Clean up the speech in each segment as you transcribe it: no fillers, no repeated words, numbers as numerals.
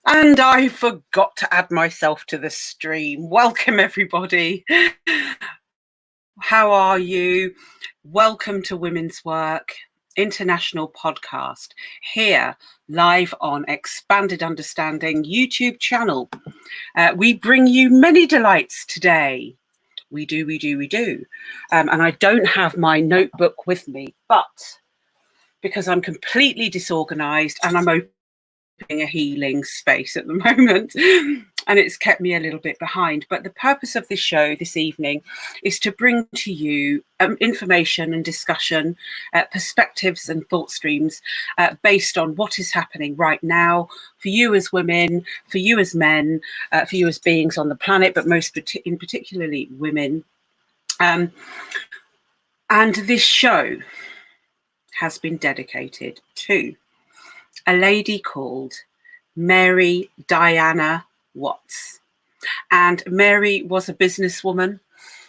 And I forgot to add myself to the stream. Welcome, everybody. How are you? Welcome to Women's Work International Podcast, here live on Expanded Understanding YouTube channel. We bring you many delights today. We do. And I don't have my notebook with me, but because I'm completely disorganized and I'm opening a healing space at the moment, and it's kept me a little bit behind. But the purpose of this show this evening is to bring to you information and discussion, perspectives and thought streams based on what is happening right now for you as women, for you as men, for you as beings on the planet, but in particularly women. And this show has been dedicated to a lady called Mary Diana Watts. And Mary was a businesswoman.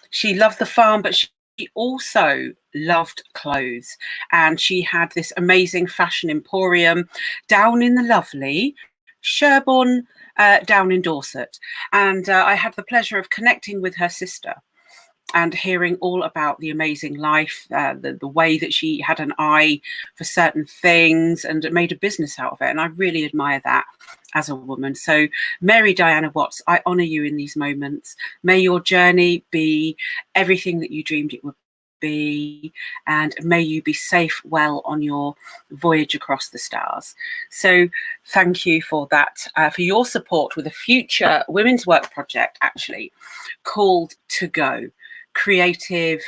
She loved the farm, but she also loved clothes. And she had this amazing fashion emporium down in the lovely Sherborne, down in Dorset. And I had the pleasure of connecting with her sister and hearing all about the amazing life, the way that she had an eye for certain things and made a business out of it. And I really admire that as a woman. So Mary Diana Watts, I honour you in these moments. May your journey be everything that you dreamed it would be, and may you be safe, well on your voyage across the stars. So thank you for that, for your support with a future women's work project, actually, called To Go. Creative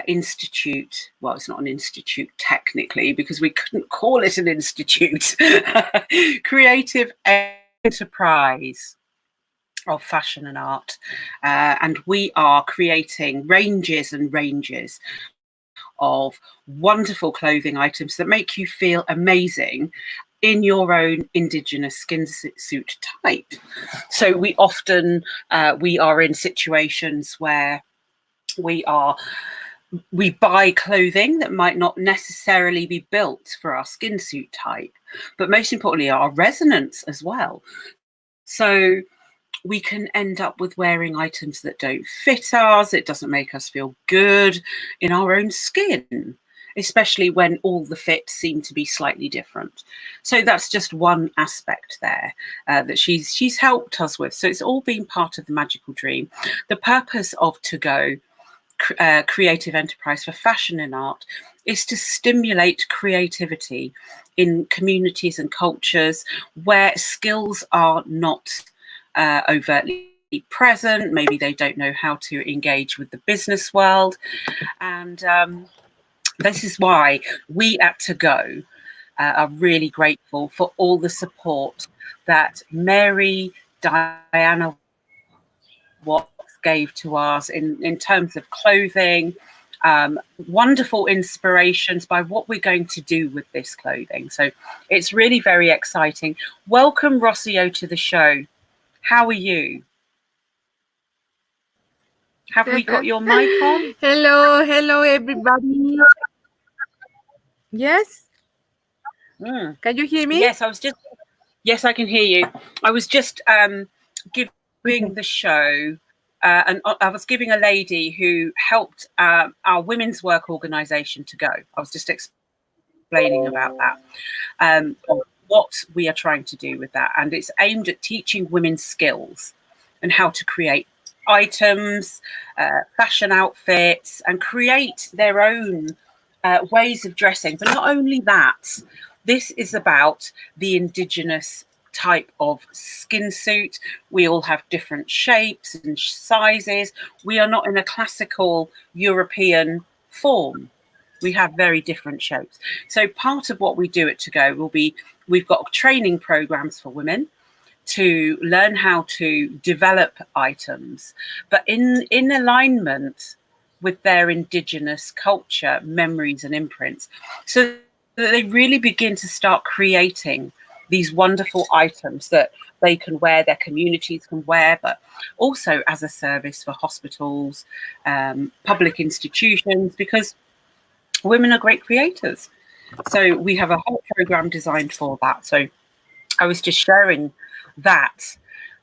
Institute. Well, it's not an institute technically because we couldn't call it an institute. Creative enterprise of fashion and art. And we are creating ranges and ranges of wonderful clothing items that make you feel amazing in your own indigenous skin suit type. So we often, we are in situations where we buy clothing that might not necessarily be built for our skin suit type, but most importantly, our resonance as well. So we can end up with wearing items that don't fit us. It doesn't make us feel good in our own skin, especially when all the fits seem to be slightly different. So that's just one aspect there that she's helped us with. So it's all been part of the magical dream. The purpose of To Go, creative enterprise for fashion and art, is to stimulate creativity in communities and cultures where skills are not overtly present. Maybe they don't know how to engage with the business world. And this is why we at To Go are really grateful for all the support that Mary Diana Watts gave to us in terms of clothing, wonderful inspirations by what we're going to do with this clothing. So it's really very exciting. Welcome, Rocio, to the show. How are you? Have we got your mic on? Hello, everybody. Yes? Can you hear me? Yes, I can hear you. I was just giving the show, and I was giving a lady who helped our women's work organisation To Go. I was just explaining about that, what we are trying to do with that. And it's aimed at teaching women skills and how to create items, fashion outfits, and create their own ways of dressing. But not only that, this is about the indigenous type of skin suit. We all have different shapes and sizes. We are not in a classical European form. We have very different shapes. So part of what we do at To Go will be, we've got training programs for women to learn how to develop items, but in alignment with their indigenous culture, memories and imprints, so that they really begin to start creating these wonderful items that they can wear, their communities can wear, but also as a service for hospitals, public institutions, because women are great creators. So we have a whole program designed for that. So I was just sharing that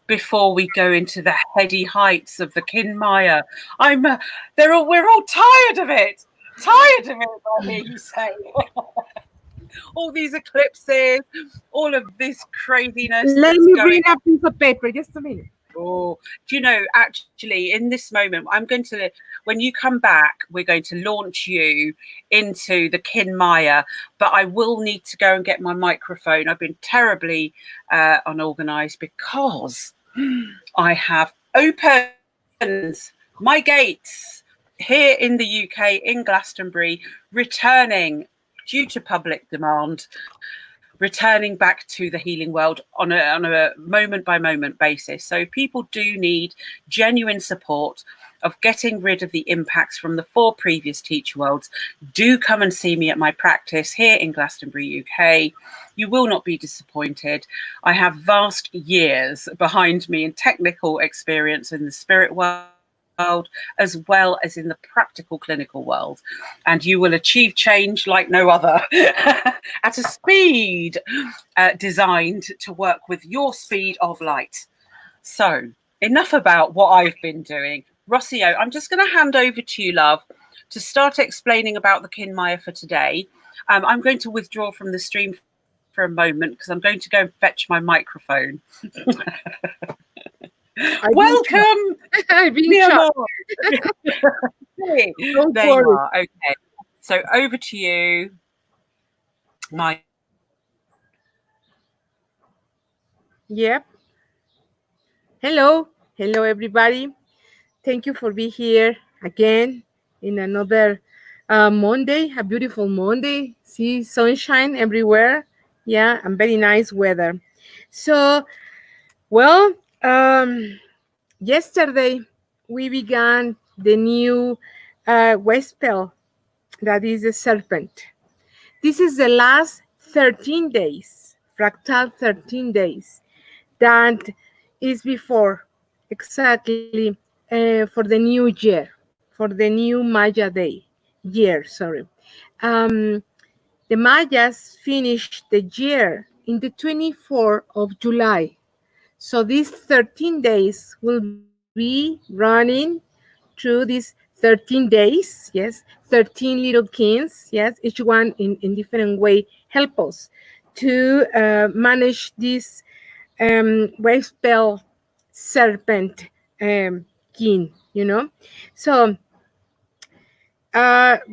before we go into the heady heights of the Kinmaya. We're all tired of it. Tired of it, I hear you say. All these eclipses, all of this craziness. Let me bring a piece of paper, just a minute. Oh, do you know, actually, in this moment, when you come back, we're going to launch you into the Kinmaya, but I will need to go and get my microphone. I've been terribly unorganized because I have opened my gates here in the UK, in Glastonbury, returning due to public demand, returning back to the healing world on a moment by moment basis. So if people do need genuine support of getting rid of the impacts from the 4 previous teacher worlds, do come and see me at my practice here in Glastonbury, UK. You will not be disappointed. I have vast years behind me in technical experience in the spirit world, as well as in the practical clinical world, and you will achieve change like no other at a speed designed to work with your speed of light. So enough about what I've been doing. Rocio, I'm just going to hand over to you, love, to start explaining about the Kinmaya for today. I'm going to withdraw from the stream for a moment because I'm going to go and fetch my microphone. Welcome. I've been There you are. Okay. So over to you. Yep. Hello everybody. Thank you for being here again in another Monday, a beautiful Monday. See sunshine everywhere. Yeah, and very nice weather. So, well, yesterday we began the new spell that is the serpent. This is the last 13 days, fractal 13 days, that is before exactly for the new year, for the new Maya year, sorry. The Mayas finished the year in the 24th of July. So these 13 days will be running through these 13 days, yes, 13 little kings, yes, each one in different way help us to manage this wave spell serpent king, you know. So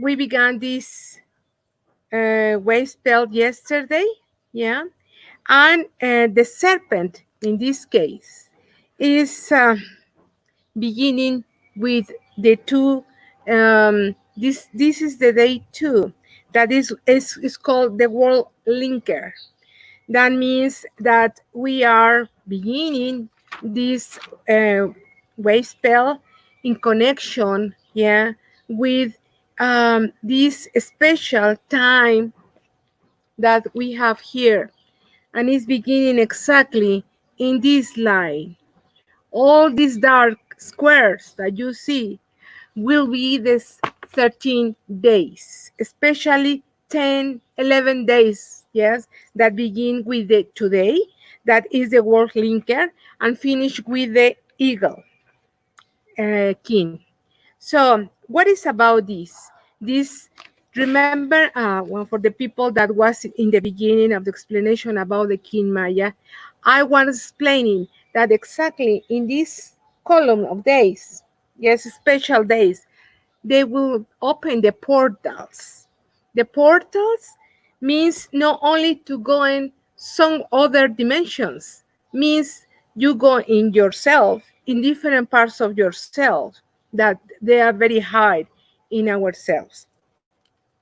we began this wave spell yesterday, yeah, and the serpent in this case is beginning with the 2. This is the day 2 that is called the world linker. That means that we are beginning this wave spell in connection, yeah, with this special time that we have here, and it's beginning exactly in this line. All these dark squares that you see will be this 13 days, especially 10, 11 days, yes, that begin with the today, that is the world linker, and finish with the eagle king. So what is about this? This, remember, well, for the people that was in the beginning of the explanation about the King Maya, I was explaining that exactly in this column of days, yes, special days, they will open the portals. The portals means not only to go in some other dimensions, means you go in yourself, in different parts of yourself that they are very high in ourselves.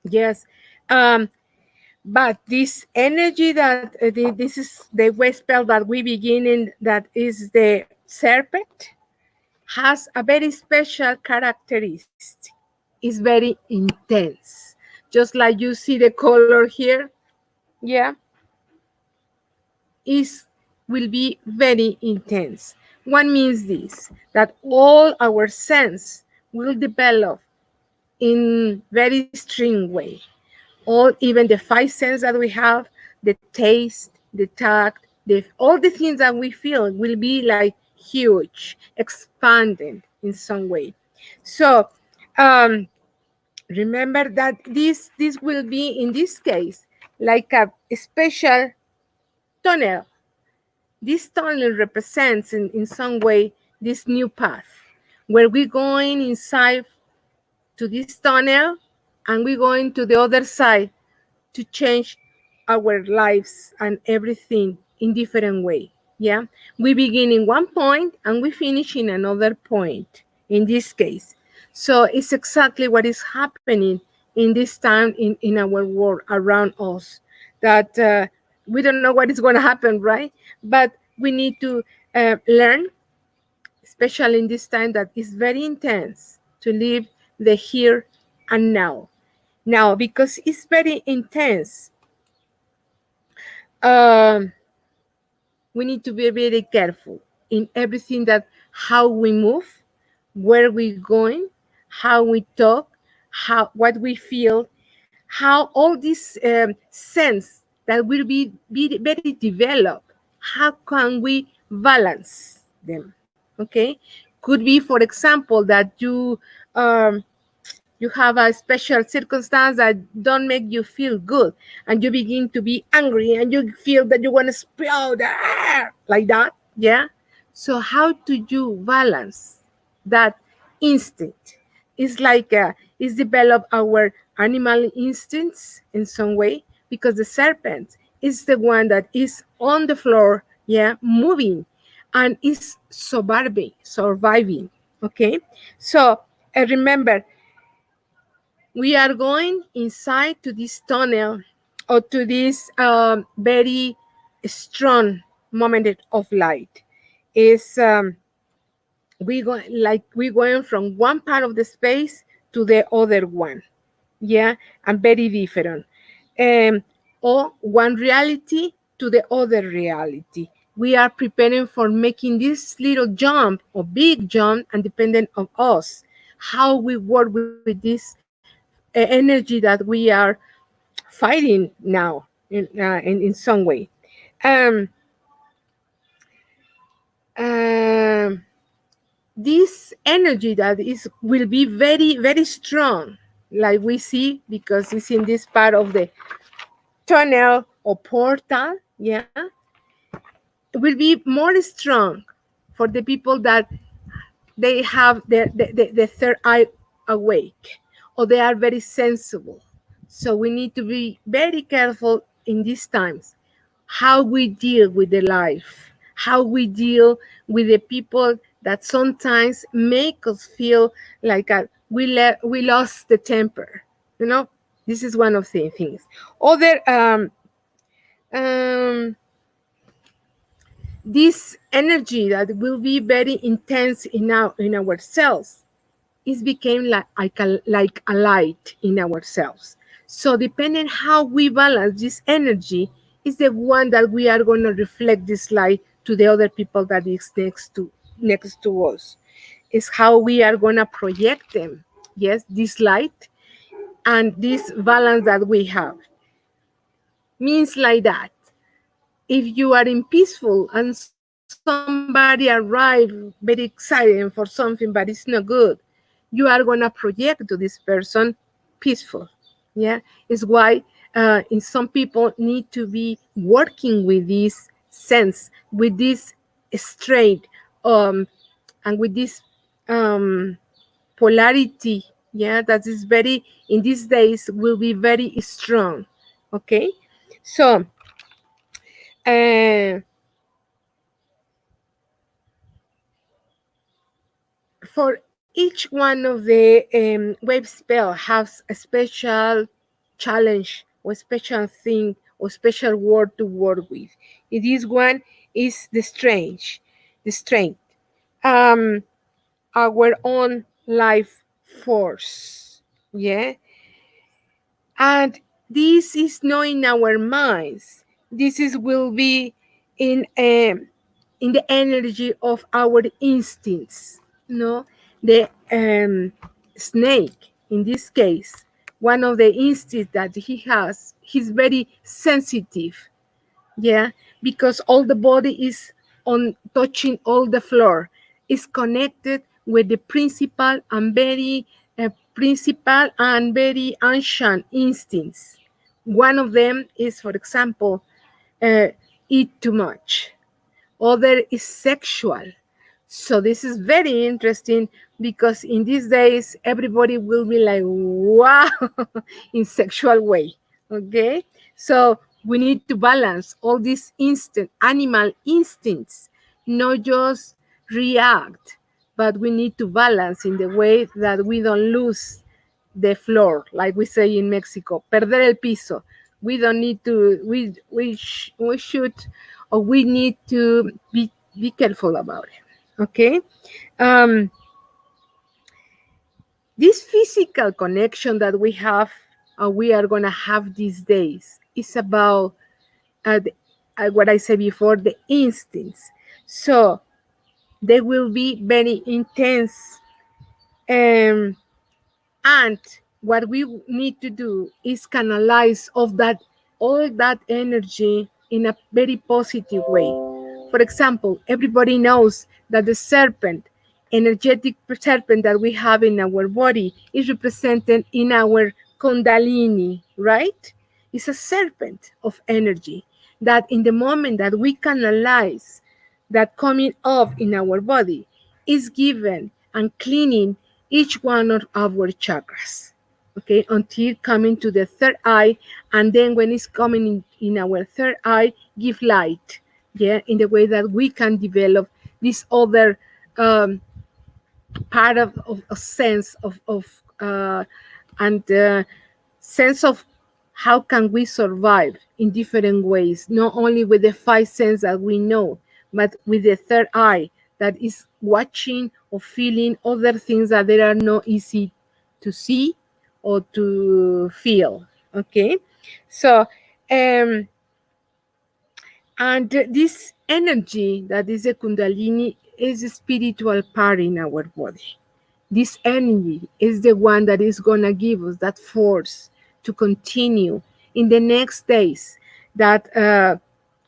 Yes. But this energy that this is the way spell that we begin in, that is the serpent, has a very special characteristic. It's very intense. Just like you see the color here, yeah, is will be very intense. What means this? That all our sense will develop in very string way. All, even the 5 senses that we have, the taste, the tact, all the things that we feel will be like huge, expanding in some way. So remember that this will be, in this case, like a special tunnel. This tunnel represents in some way this new path where we're going inside to this tunnel and we're going to the other side to change our lives and everything in different way. Yeah, we begin in one point and we finish in another point in this case. So it's exactly what is happening in this time in our world around us, that we don't know what is going to happen, right? But we need to learn, especially in this time that is very intense, to live the here and now, because it's very intense. um, we need to be very careful in everything, that how we move, where we're going, how we talk, how what we feel, how all these sense that will be very developed. How can we balance them? Okay, could be, for example, that um, you have a special circumstance that don't make you feel good, and you begin to be angry and you feel that you want to explode, like that. Yeah, so how do you balance that instinct? It's like it's develop our animal instincts in some way, because the serpent is the one that is on the floor, yeah, moving, and is surviving. Okay, so remember, we are going inside to this tunnel, or to this very strong moment of light. Is we're going from one part of the space to the other one. Yeah, and very different. um, or one reality to the other reality. We are preparing for making this little jump or big jump, and dependent on us how we work with this energy that we are fighting now in some way. Um, um, this energy that is will be very very strong, like we see, because it's in this part of the tunnel or portal. Yeah, it will be more strong for the people that they have the third eye awake, or they are very sensible. So we need to be very careful in these times how we deal with the life, how we deal with the people that sometimes make us feel like we lost the temper. You know, this is one of the things. Other um, this energy that will be very intense in ourselves, it became like a light in ourselves. So depending how we balance this energy is the one that we are going to reflect this light to the other people that is next to us. Is how we are going to project them. Yes, this light and this balance that we have means like that. If you are in peaceful and somebody arrive very excited for something but it's not good, you are going to project to this person peaceful. Yeah, it's why in some people need to be working with this sense, with this straight, and with this um, polarity. Yeah, that is very, in these days, will be very strong. Okay, so uh, for each one of the wave spell has a special challenge or special thing or special word to work with. This one is the strength, um, our own life force. Yeah, and this is not in our minds. This is will be in the energy of our instincts. No, the snake in this case, one of the instincts that he has, he's very sensitive. Yeah, because all the body is on touching all the floor, is connected with the principal and very ancient instincts. One of them is, for example, uh, eat too much. Other is sexual. So this is very interesting because in these days everybody will be like, wow, in sexual way. Okay, so we need to balance all these animal instincts, not just react, but we need to balance in the way that we don't lose the floor, like we say in Mexico, perder el piso. We don't need to. We should, or we need to be careful about it. Okay. Um, this physical connection that we are gonna have these days, is about what I said before, the instincts. So they will be very intense. Um, And what we need to do is canalize all that energy in a very positive way. For example, everybody knows that the energetic serpent that we have in our body, is represented in our kundalini, right? It's a serpent of energy that in the moment that we canalize that coming up in our body, is given and cleaning each one of our chakras, okay, until coming to the third eye. And then when it's coming in our third eye, give light, yeah, in the way that we can develop this other um, part of a sense of and sense of how can we survive in different ways, not only with the five senses that we know, but with the third eye that is watching or feeling other things that they are not easy to see or to feel. Okay, so um, and this energy that is the kundalini is a spiritual part in our body. This energy is the one that is going to give us that force to continue in the next days. That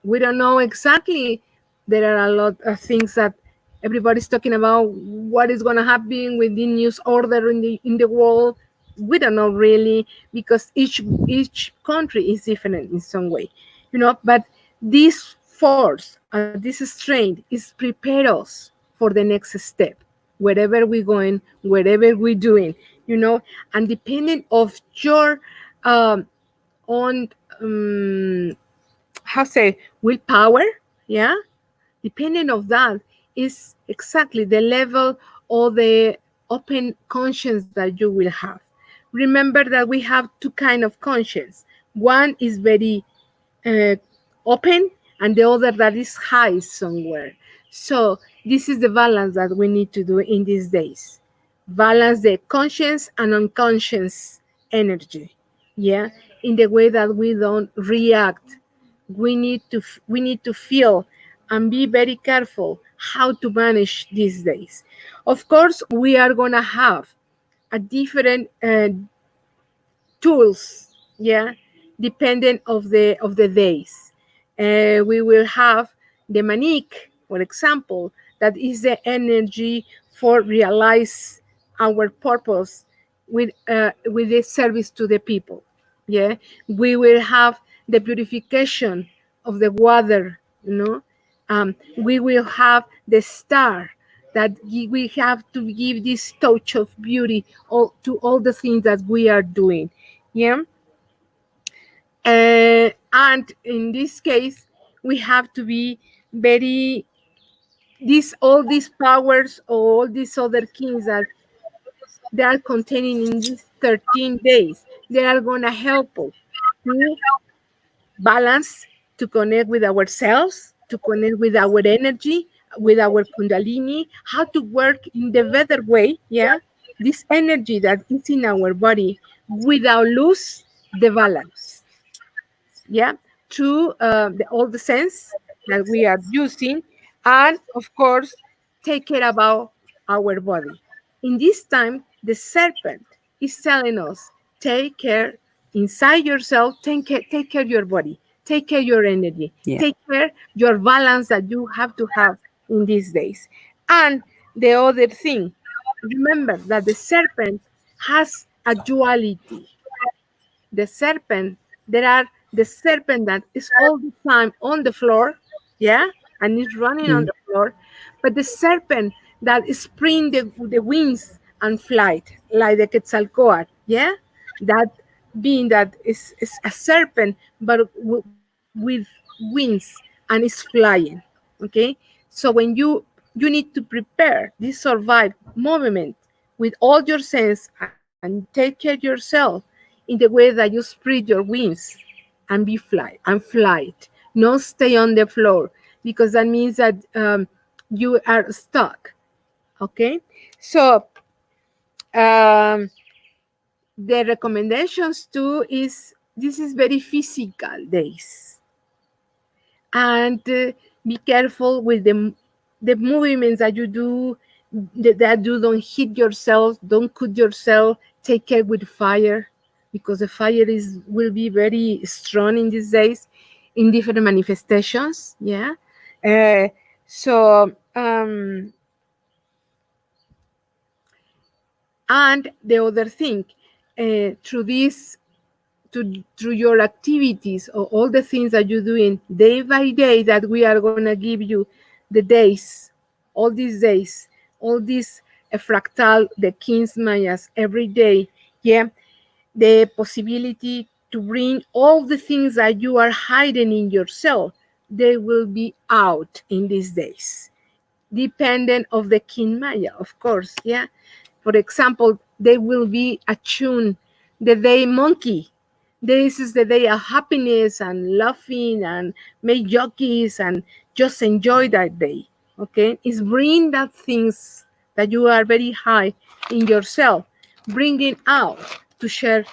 we don't know exactly. There are a lot of things that everybody's talking about. What is going to happen with the news order in the world? We don't know really, because each country is different in some way, But this force, this strength, is prepare us for the next step, wherever we're going, wherever we're doing, and depending of your um, on how say willpower, yeah, depending of that is exactly the level or the open conscience that you will have. Remember that we have two kind of conscience. One is very uh, open, and the other that is high somewhere. So this is the balance that we need to do in these days. Balance the conscious and unconscious energy. Yeah, in the way that we don't react. We need to feel and be very careful how to manage these days. Of course, we are gonna have a different tools, yeah, dependent of the days. We will have the manic, for example, that is the energy for realize our purpose with the service to the people. Yeah, we will have the purification of the water. We will have the star that we have to give this touch of beauty to all the things that we are doing. Yeah. And in this case, we have to be very, these all these powers, all these other kings that they are containing in these 13 days, they are going to help us to balance, to connect with ourselves, to connect with our energy, with our kundalini, how to work in the better way, yeah, this energy that is in our body without lose the balance, yeah, through all the sense that we are using, and of course take care about our body. In this time, the serpent is telling us, take care inside yourself, take care your body, Take care your energy. Yeah. Take care your balance that you have to have in these days. And the other thing, remember that the serpent has a duality. The serpent, there are the serpent that is all the time on the floor, yeah, and is running on Mm. the floor, but the serpent that is spreading the wings and flight, like the Quetzalcoatl, yeah, that being that is a serpent, but with wings and is flying, okay? So when you need to prepare this survive movement with all your sense and take care yourself in the way that you spread your wings and be flight. Not stay on the floor because that means that you are stuck. Okay, so um, the recommendations too is this is very physical days, and be careful with the movements that you do, that you don't hit yourself, don't cut yourself. Take care with fire because the fire is will be very strong in these days in different manifestations. Yeah. uh, so and the other thing, through this, through your activities or all the things that you're doing day by day, that we are going to give you the days, all these fractal, the kings mayas every day, yeah, the possibility to bring all the things that you are hiding in yourself, they will be out in these days, dependent of the king maya, of course, yeah. For example, they will be attuned the day monkey. This is the day of happiness and laughing and make jokes and just enjoy that day. Okay, it's bring that things that you are very high in yourself, bringing out to share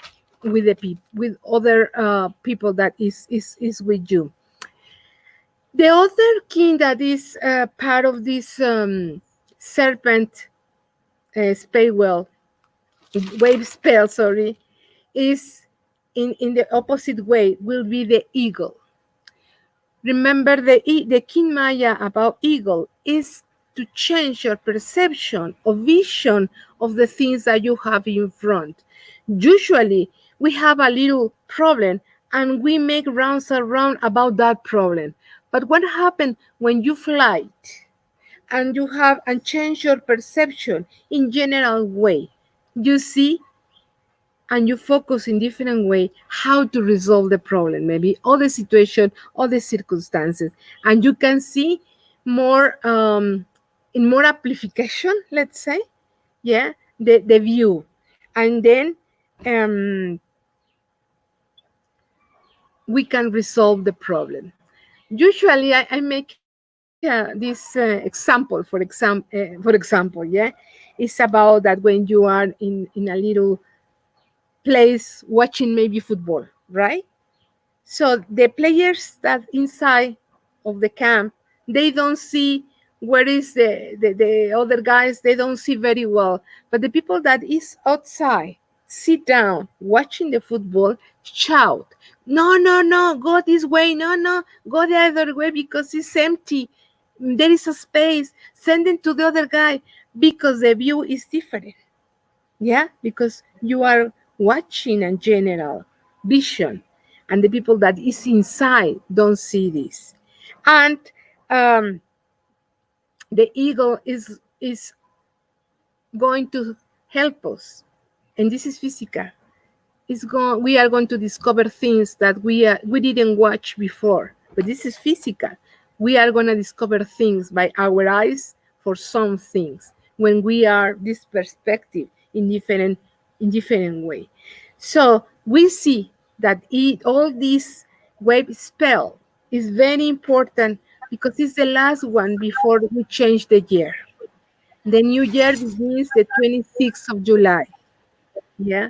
with the people, with other people that is with you. The other king that is part of this serpent spell well, wave spell, sorry, is in the opposite way will be the eagle. Remember the king maya about eagle is to change your perception or vision of the things that you have in front. Usually we have a little problem and we make rounds around about that problem. But what happens when you fly and you have and change your perception in general way? You see, and you focus in different way how to resolve the problem, maybe all the situation, all the circumstances, and you can see more in more amplification, let's say, yeah, the view, and then um, we can resolve the problem. Usually I make this example, for example, yeah, it's about that when you are in a little place watching maybe football, right? So the players that inside of the camp, they don't see where is the other guys, they don't see very well. But the people that is outside, sit down, watching the football, shout, no, no, no, go this way, no, no, go the other way because it's empty. There is a space. Send it to the other guy because the view is different. Yeah, because you are watching a general vision and the people that is inside don't see this. And um, the eagle is going to help us, and this is physical. We are going to discover things that we didn't watch before, but this is physical. We are going to discover things by our eyes for some things when we are this perspective in different way. So we see that all this wave spell is very important because it's the last one before we change the year. The new year begins the 26th of July. Yeah.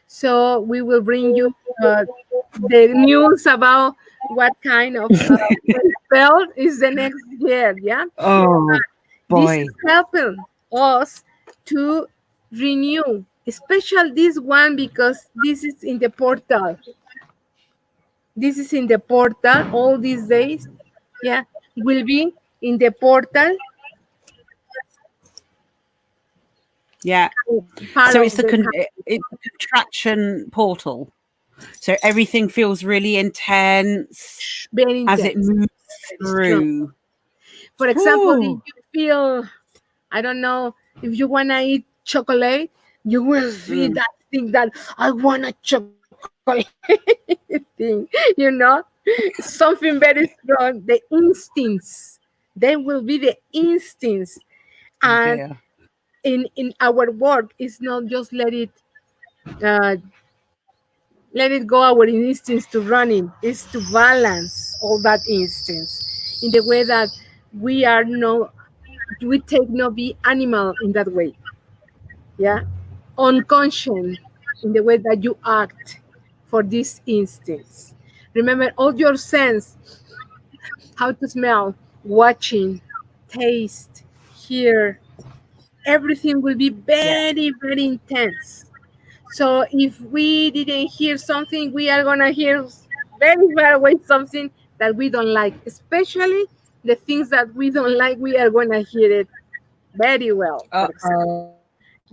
So we will bring you the news about what kind of spell is the next year. Yeah. Oh This boy. is helping us to renew, especially this one because this is in the portal. This is in the portal all these days. Yeah, will be in the portal. Yeah. Part So of it's the it's the contraction portal. So everything feels really intense very as it intense, moves very strong. through. For example, if Ooh. you feel, I don't know, if you wanna eat chocolate, you will feel that thing that I want a chocolate thing, something very strong. The instincts, they will be the instincts, Oh and dear. in our work, it's not just uh, let it go our instincts to running, is to balance all that instincts in the way that we are no, we take no be animal in that way. Yeah, unconscious in the way that you act for these instincts. Remember all your sense, how to smell, watching, taste, hear, everything will be Yeah. very, very intense. So if we didn't hear something, we are gonna hear very far away something that we don't like, especially the things that we don't like. We are gonna hear it very well. For example,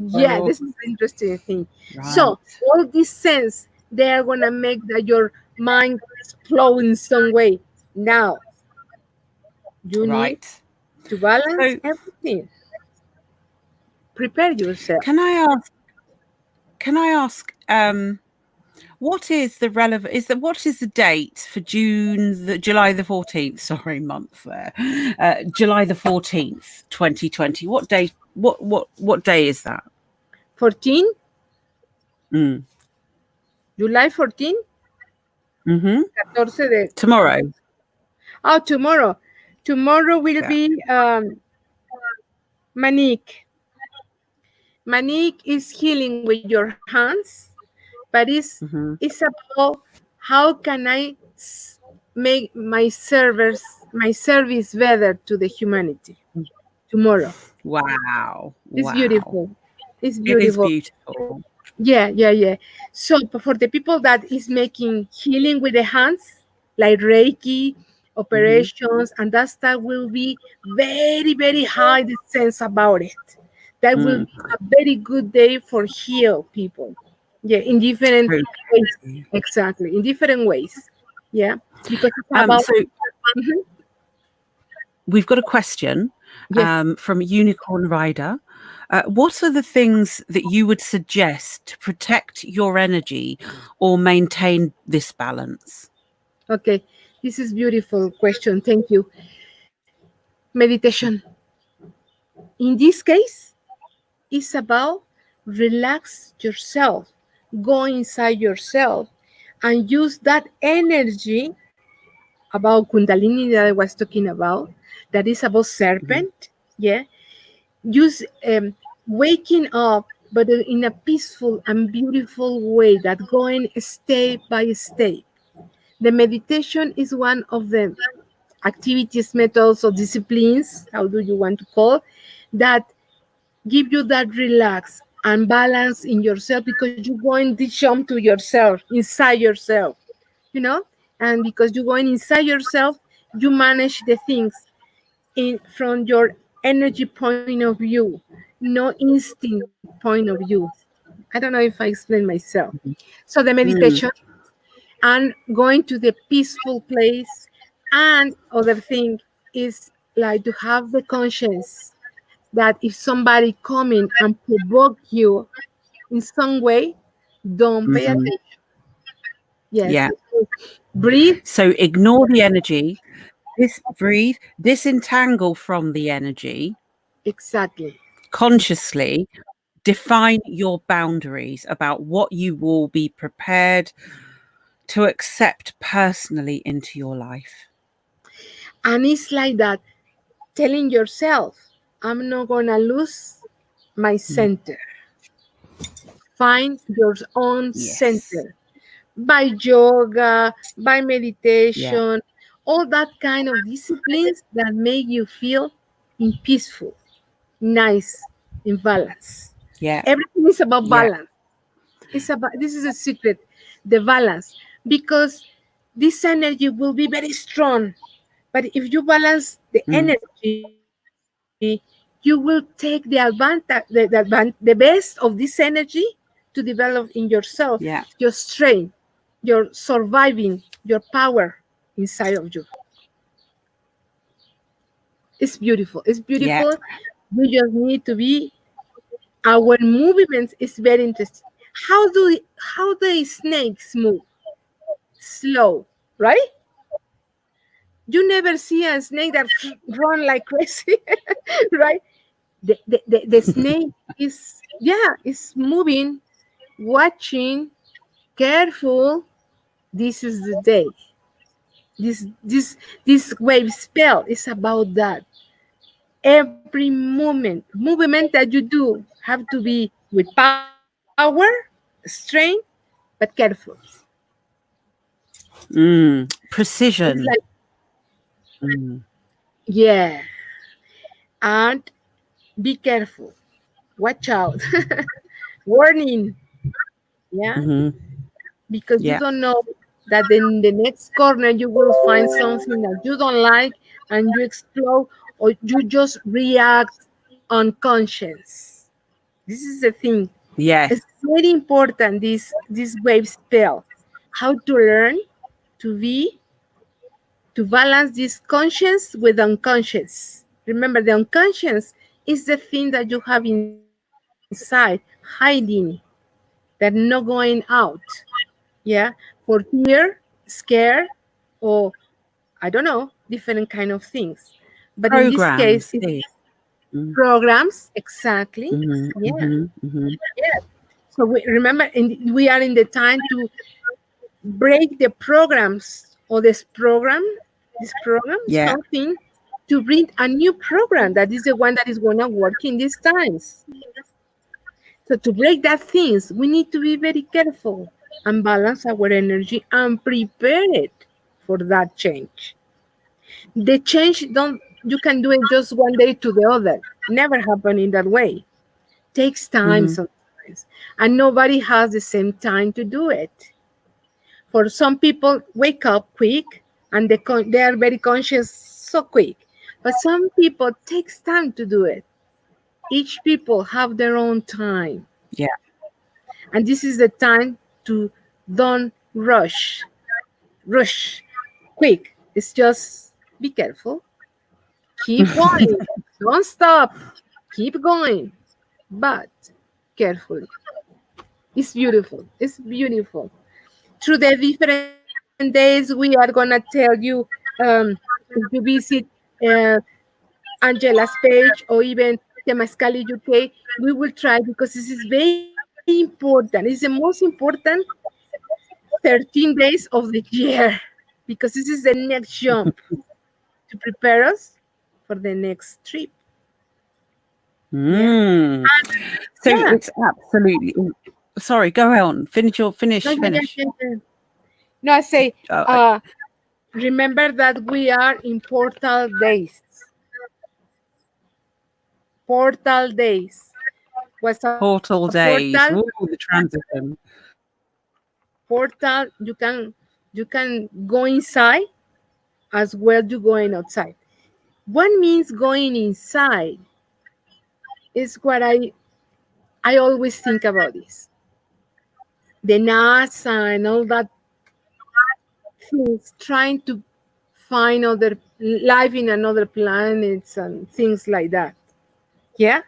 Uh-oh. yeah, this is the interesting Right. thing. So all these sense, they are gonna make that your mind explode in some way. Now you need Right. to balance So everything. Prepare yourself. can I ask what is the relevant what is the date for July the 14th, sorry, month there. July the 14th, 2020. What day what day is that? 14, Mm. July 14, Mhm. 14 de. Tomorrow. Oh, tomorrow. Tomorrow will Yeah. be Manique. Manique is healing with your hands, but Mhm. it's about how can I make my service better to the humanity tomorrow. Wow. It's Wow. beautiful. It's It is beautiful. beautiful. Yeah, yeah, yeah. So for the people that is making healing with the hands, like Reiki, Mhm. operations, and that stuff will be very, very high the sense about it. That will Mm. be a very good day for heal people. Yeah, in different ways. Totally. Exactly, in different ways. Yeah, because it's about. So Mhm. we've got a question Yes. from Unicorn Rider. What are the things that you would suggest to protect your energy or maintain this balance? Okay. This is beautiful question. Thank you. Meditation. In this case, it's about relax yourself, go inside yourself, and use that energy about Kundalini that I was talking about, that is about Mhm. serpent. Yeah, use waking up, but in a peaceful and beautiful way, that going step by step. The meditation is one of the activities, methods, or disciplines, how do you want to call, that give you that relax and balance in yourself, because you're going to jump to yourself, inside yourself, you know? And because you're going inside yourself, you manage the things in from your energy point of view, no instinct point of view. I don't know if I explain myself. So the meditation Mm. and going to the peaceful place, and other thing is like to have the conscience that if somebody coming and provoke you in some way, don't pay Mhm. attention. Yes, Yeah. breathe. So ignore the energy, breathe, disentangle from the energy, Exactly. consciously define your boundaries about what you will be prepared to accept personally into your life. And it's like that, telling yourself, I'm not gonna lose my Mm. center. Find your own Yes. center by yoga, by Yeah. meditation, all that kind of disciplines that make you feel in peaceful, nice, in balance. Yeah. Everything is about Yeah. balance. It's about, this is a secret, the balance, because this energy will be very strong. But if you balance the Mm. energy, you will take the best of this energy to develop in yourself your Yeah. strength, your surviving, your power inside of you. It's beautiful. It's Yeah. beautiful. We just need to be. Our movements is very interesting. How the snakes move? Slow, right? You never see a snake that run like crazy, right? The snake is, yeah, is moving, watching, careful. This is the day. This wave spell is about that. Every movement that you do have to be with power, strength, but careful. It's Precision. like, Mm. yeah, and be careful. Watch out. Warning, yeah, Hmm. because you Yeah. don't know that in the next corner you will find something that you don't like and you explode, or you just react unconscious. This is the thing. Yes. It's very important, this wave spell. How to learn to be, to balance this conscious with unconscious. Remember, the unconscious is the thing that you have inside, hiding, that not going out. Yeah, for fear, scare, or I don't know, different kind of things. But in this case, Programs. it's Yes. Mm. programs, exactly. Hmm. Yeah, Hmm. Hmm. yeah. So we remember, we are in the time to break the programs, or this program, Yeah. something, to bring a new program that is the one that is going to work in these times. So to break that things, we need to be very careful and balance our energy and prepare it for that change. The change, don't you can do it just one day to the other. Never happen in that way. Takes time Hmm. sometimes, and nobody has the same time to do it. For some people, wake up quick and they are very conscious so quick. But some people takes time to do it. Each people have their own time. Yeah. And this is the time to don't rush quick. It's just be careful. Keep going. Don't stop. Keep going. But carefully. It's beautiful. It's beautiful. Through the different days, we are gonna tell you, if you visit uh, Angela's page or even Temascali UK, we will try, because this is very important. It's the most important 13 days of the year, because this is the next jump to prepare us for the next trip. Yeah, Mm. So yeah. it's absolutely. Sorry. Go on. Finish your No, finish. yeah, yeah, Finish. yeah, yeah. No, I say, Oh, remember that we are in portal days. Portal days. What's a portal portal? days. Ooh, the transition. Portal, you can go inside as well you going outside. What means going inside is what I always think about this. The NASA and all that things trying to find other life in another planets and things like that. Yeah,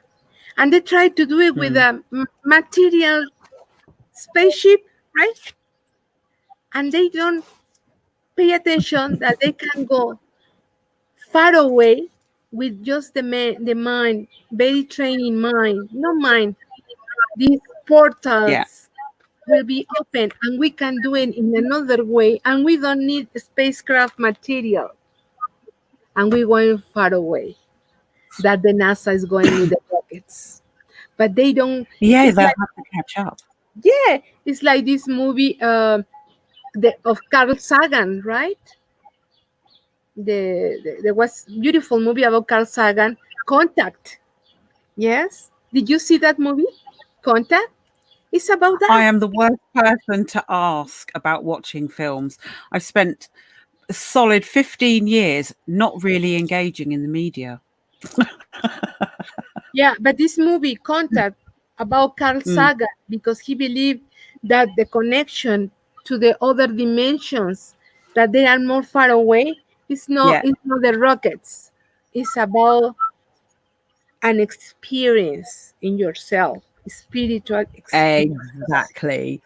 and they try to do it with Mm. a material spaceship, right? And they don't pay attention that they can go far away with just the mind, very training mind, no mind. These Yeah. portals will be open and we can do it in another way, and we don't need spacecraft material, and we're going far away that the NASA is going with the rockets. But they don't, Yeah. it's They'll like, have to catch up. yeah, it's like this movie of Carl Sagan, right? There was beautiful movie about Carl Sagan, Contact. Yes. Did you see that movie? Contact? It's about I that. am the worst person to ask about watching films. I've spent a solid 15 years not really engaging in the media. Yeah, but this movie, Contact, about Carl Mm, Sagan, because he believed that the connection to the other dimensions, that they are more far away, yeah, it's not the rockets. It's about an experience in yourself, spiritual experience. exactly.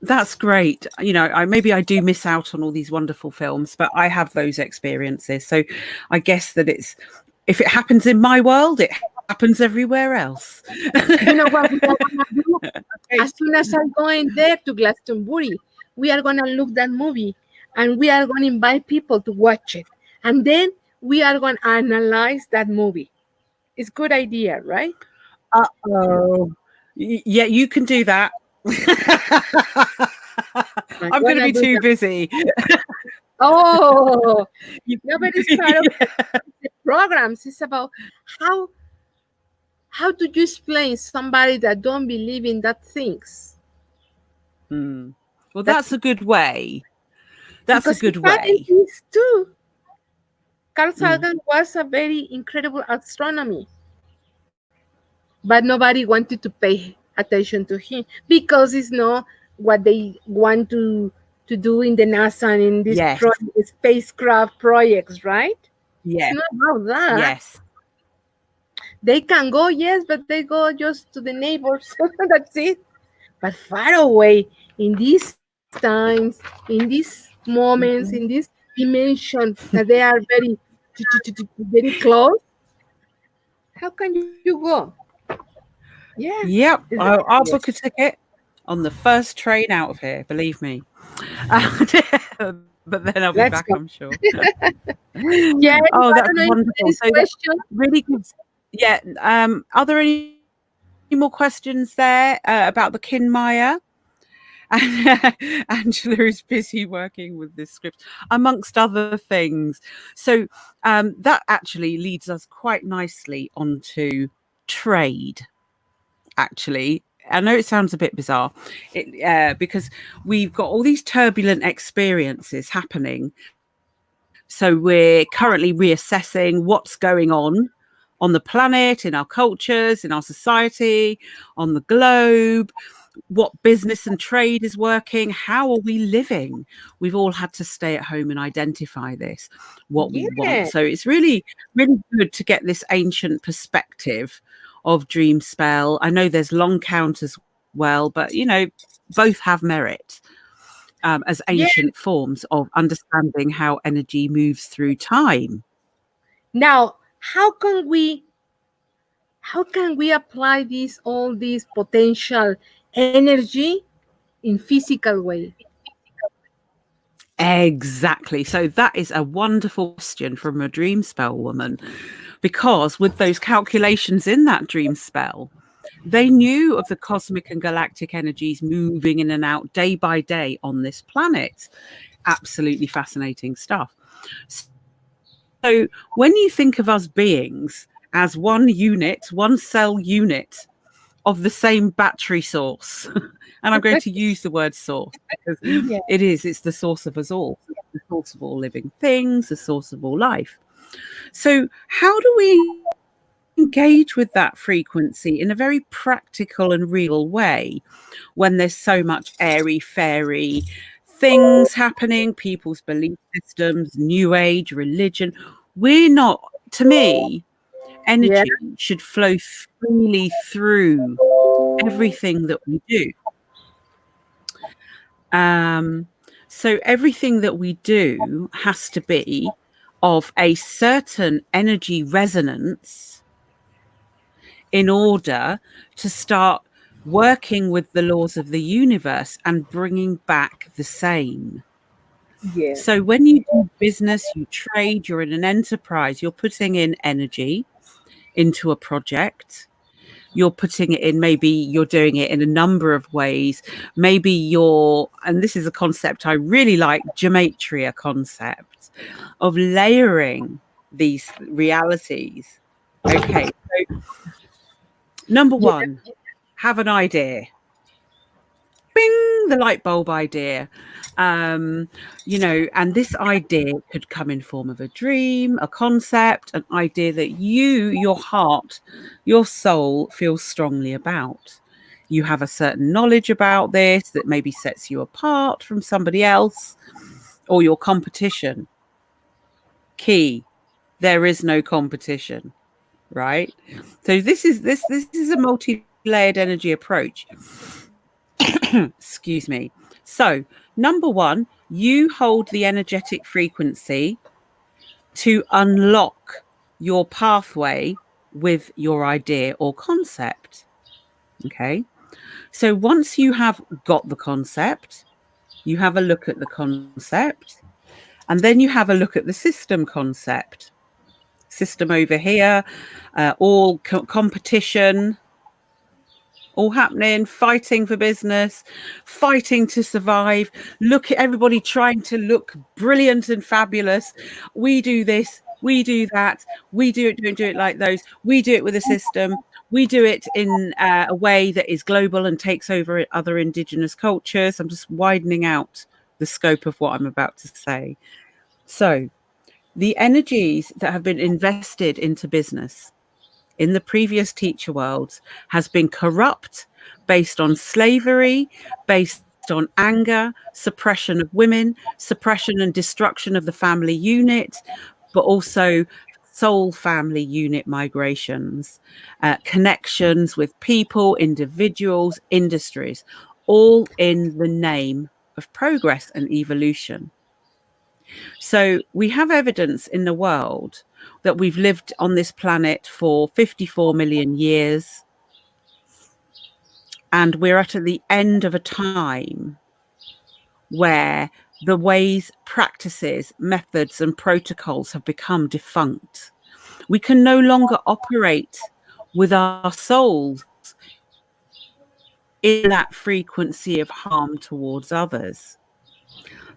That's great. You know, maybe I do miss out on all these wonderful films, but I have those experiences. So I guess that if it happens in my world, it happens everywhere else. You know what we are gonna do? Okay. As soon as I'm going there to Glastonbury, we are gonna look that movie and we are gonna invite people to watch it. And then we are gonna analyze that movie. It's good idea, right? Uh-oh. Yeah, you can do that. I'm I'm going to gonna be do too that. busy. Oh, You- nobody's part of the programs. It's about how how do you explain somebody that don't believe in that things? Hmm. Well, That's that's a good way. That's a because he good studied way. this too. Carl Mm. Sagan was a very incredible astronomy, but nobody wanted to pay attention to him because it's not what they want to do in the NASA and in these Yes, spacecraft projects, right? It's yes, not about that. yes. They can go, yes, but they go just to the neighbors. That's it. But far away in these times, in these moments, in Mhm. this dimension that they are very close, how can you go? Yeah, Yep, it's very I'll weird. book a ticket on the first train out of here, believe me. But then I'll be Let's back, go. I'm sure. Yeah, Oh, I that's don't know if there wonderful. is So that question. really gives, yeah. Are there any more questions there about the Kinmaya? Angela is busy working with this script, amongst other things. So that actually leads us quite nicely onto trade. Actually, I know it sounds a bit bizarre, because we've got all these turbulent experiences happening. So we're currently reassessing what's going on the planet, in our cultures, in our society, on the globe, what business and trade is working, how are we living. We've all had to stay at home and identify this, what we want. Yeah, So it's really, really good to get this ancient perspective of dream spell. I know there's long count as well, but you know, both have merit as yeah. ancient forms of understanding how energy moves through time. Now, how can we apply this all this potential energy in physical way? Exactly. So that is a wonderful question from a dream spell woman, because with those calculations in that dream spell, they knew of the cosmic and galactic energies moving in and out day by day on this planet. Absolutely fascinating stuff. So when you think of us beings as one unit, one cell unit of the same battery source, and I'm going to use the word source because Yeah. it's the source of us all, the source of all living things, the source of all life. So how do we engage with that frequency in a very practical and real way when there's so much airy fairy things happening, people's belief systems, new age, religion? We're not, to me, Yeah. energy should flow freely through everything that we do. Um, so everything that we do has to be of a certain energy resonance in order to start working with the laws of the universe and bringing back the same. Yes. So when you do business, you trade, you're in an enterprise, you're putting in energy into a project. You're putting it in, maybe you're doing it in a number of ways. Maybe and this is a concept I really like, gematria concept of layering these realities. Okay, so number Yeah. one, have an idea. Bing, the light bulb idea. And this idea could come in form of a dream, a concept, an idea that your heart, your soul feels strongly about. You have a certain knowledge about this that maybe sets you apart from somebody else or your competition. Key, there is no competition, right? So this is a multi-layered energy approach. Excuse me. So, number one, you hold the energetic frequency to unlock your pathway with your idea or concept. Okay. So, once you have got the concept, you have a look at the concept, and then you have a look at the system concept. System over here, all competition, all happening, fighting for business, fighting to survive. Look at everybody trying to look brilliant and fabulous. We do this, we do that, we don't do it like those. We do it with a system. We do it in a way that is global and takes over other indigenous cultures. I'm just widening out the scope of what I'm about to say. So the energies that have been invested into business in the previous teacher worlds has been corrupt, based on slavery, based on anger, suppression of women, suppression and destruction of the family unit, but also soul family unit migrations, connections with people, individuals, industries, all in the name of progress and evolution. So we have evidence in the world that we've lived on this planet for 54 million years. And we're at the end of a time where the ways, practices, methods, and protocols have become defunct. We can no longer operate with our souls in that frequency of harm towards others.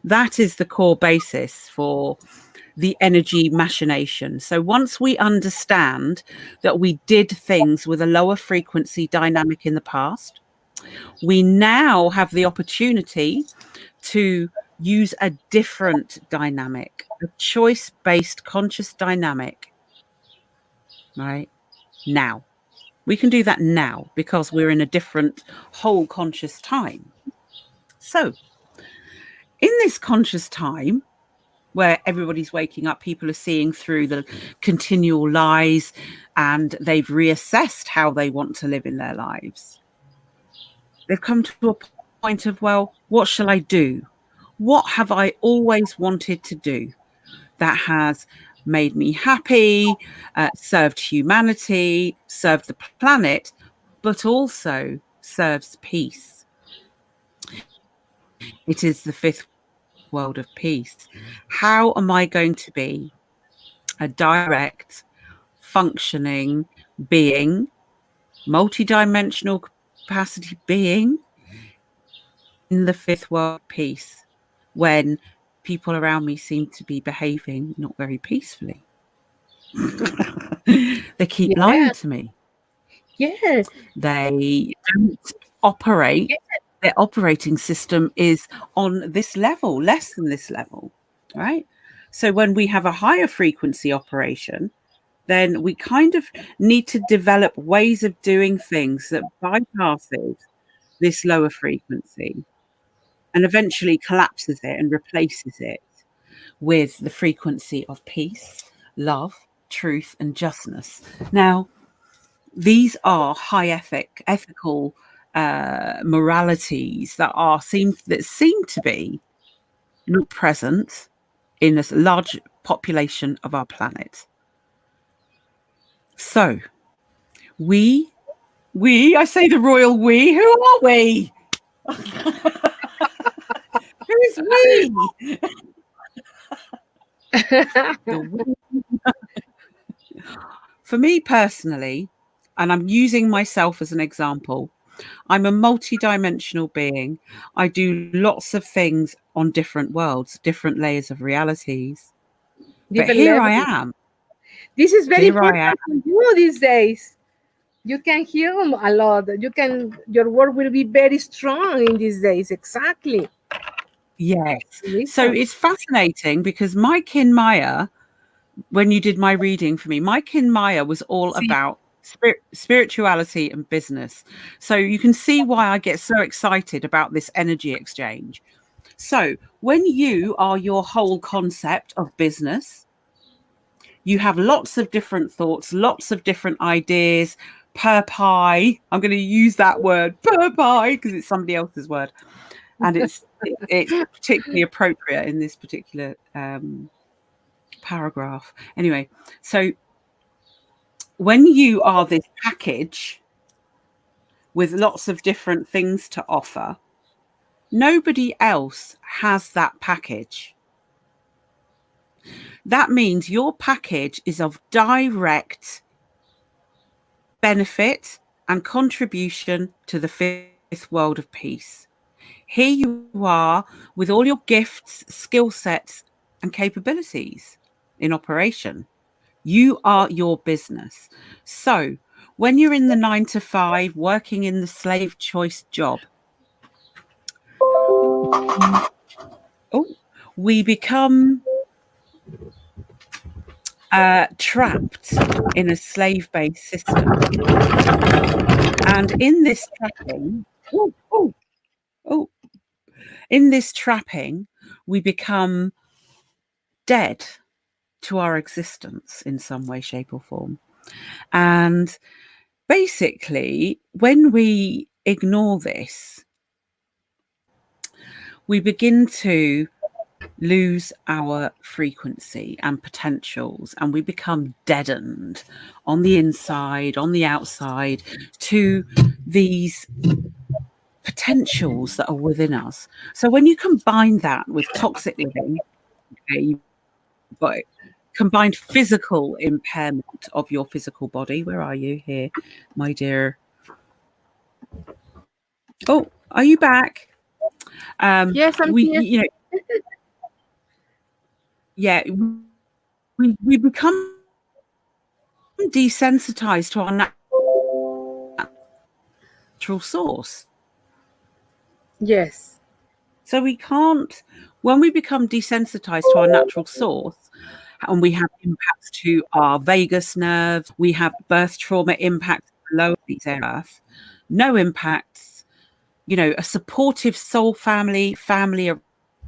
That is the core basis for the energy machination. So once we understand that we did things with a lower frequency dynamic in the past, we now have the opportunity to use a different dynamic, a choice-based conscious dynamic, right? Now. We can do that now because we're in a different whole conscious time. So in this conscious time, where everybody's waking up, people are seeing through the continual lies and they've reassessed how they want to live in their lives. They've come to a point of, well, what shall I do? What have I always wanted to do that has made me happy, served humanity, served the planet, but also serves peace? It is the fifth world of peace. How am I going to be a direct, functioning being, multidimensional capacity being in the fifth world of peace when people around me seem to be behaving not very peacefully? They keep lying to me. Yes. They don't operate. Yes. Their operating system is on this level, less than this level, right? So when we have a higher frequency operation, then we kind of need to develop ways of doing things that bypasses this lower frequency and eventually collapses it and replaces it with the frequency of peace, love, truth, and justness. Now, these are high ethical moralities that seem to be not present in this large population of our planet. So I say the royal we, who are we? Who is we? For me personally, and I'm using myself as an example, I'm a multi-dimensional being. I do lots of things on different worlds, different layers of realities. But here I am. This is very important for you these days. You can heal a lot. Your word will be very strong in these days. Exactly. Yes. So Listen. it's fascinating because my kin Maya, when you did my reading for me, my kin Maya was all See, about spirituality and business. So you can see why I get so excited about this energy exchange. So when you are your whole concept of business, you have lots of different thoughts, lots of different ideas per pie. I'm going to use that word per pie because it's somebody else's word. And it's particularly appropriate in this particular paragraph. Anyway, so when you are this package with lots of different things to offer, nobody else has that package. That means your package is of direct benefit and contribution to the fifth world of peace. Here you are with all your gifts, skill sets, and capabilities in operation. You are your business. So when you're in the 9 to 5, working in the slave choice job, we become trapped in a slave-based system. And in this trapping, in this trapping, we become dead to our existence in some way, shape, or form. And basically, when we ignore this, we begin to lose our frequency and potentials, and we become deadened on the inside, on the outside, to these potentials that are within us. So when you combine that with toxic living, okay, you've got combined physical impairment of your physical body. Where are you here, my dear? Oh, are you back? yes, I'm here. You know, yeah, we become desensitized to our natural source. Yes. So we can't, when we become desensitized to our natural source, and we have impacts to our vagus nerve, we have birth trauma impacts below these earth, no impacts, you know, a supportive soul family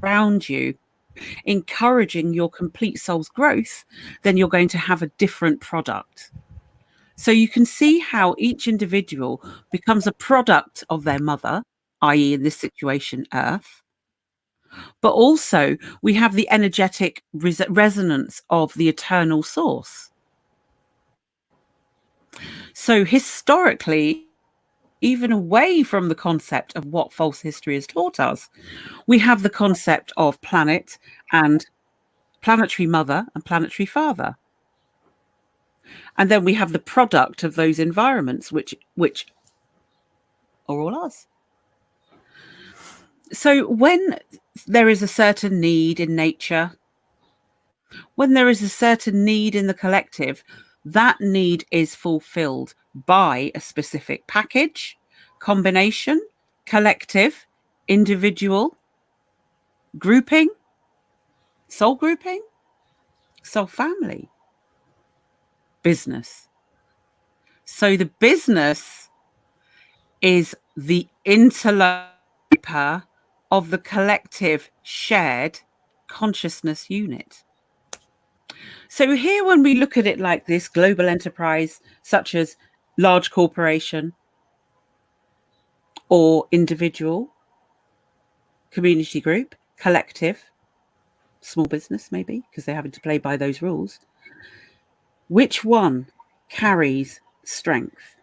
around you, encouraging your complete soul's growth, then you're going to have a different product. So you can see how each individual becomes a product of their mother, i.e., in this situation, Earth. But also, we have the energetic resonance of the eternal source. So, historically, even away from the concept of what false history has taught us, we have the concept of planet and planetary mother and planetary father. And then we have the product of those environments, which are all us. So when there is a certain need in nature, when there is a certain need in the collective, that need is fulfilled by a specific package, combination, collective, individual, grouping, soul family, business. So the business is the interloper of the collective shared consciousness unit. So here, when we look at it like this, global enterprise, such as large corporation or individual, community group, collective, small business, maybe, because they're having to play by those rules, which one carries strength?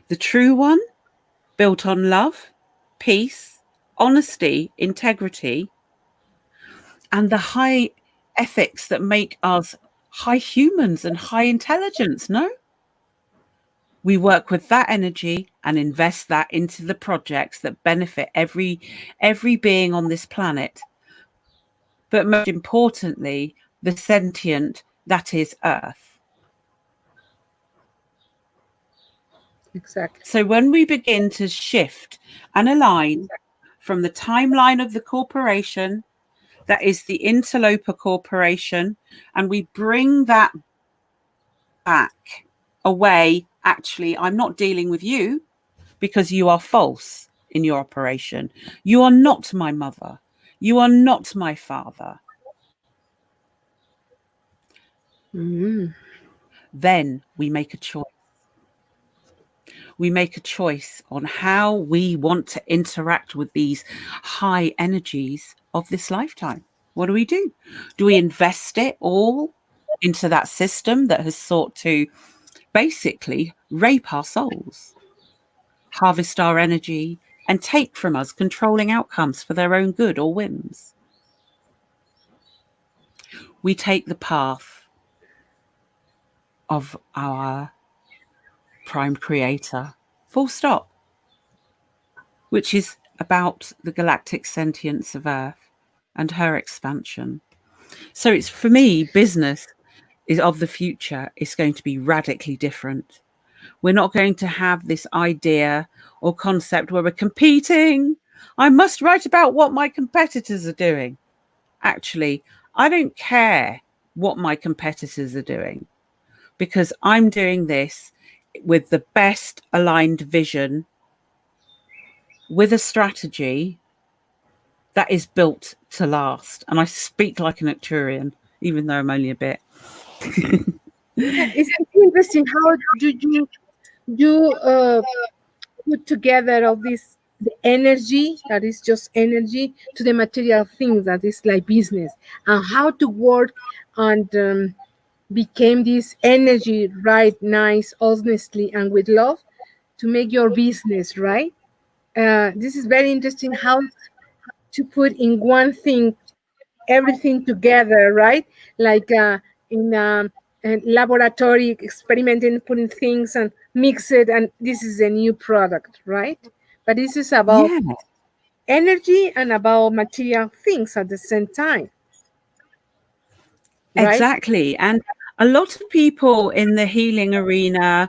The true one, built on love, peace, honesty, integrity, and the high ethics that make us high humans and high intelligence, no? We work with that energy and invest that into the projects that benefit every being on this planet. But most importantly, the sentient that is Earth. Exactly. So when we begin to shift and align from the timeline of the corporation, that is the interloper corporation, and we bring that back away, actually, I'm not dealing with you because you are false in your operation. You are not my mother. You are not my father. Then we make a choice. We make a choice on how we want to interact with these high energies of this lifetime. What do we do? Do we invest it all into that system that has sought to basically rape our souls, harvest our energy, and take from us controlling outcomes for their own good or whims? We take the path of our prime creator, full stop, which is about the galactic sentience of Earth and her expansion. So it's, for me, business is of the future is going to be radically different. We're not going to have this idea or concept where we're competing. I must write about what my competitors are doing. Actually, I don't care what my competitors are doing, because I'm doing this with the best aligned vision, with a strategy that is built to last. And I speak like an Acturian, even though I'm only a bit. Yeah, it's interesting how you put together all this, the energy that is just energy to the material things that is like business, and how to work and became this energy, right, nice, honestly, and with love to make your business right. This is very interesting how to put in one thing everything together, right? Like in a laboratory experimenting, putting things and mix it, and this is a new product, right? But this is about Yeah, energy and about material things at the same time, right? exactly. And a lot of people in the healing arena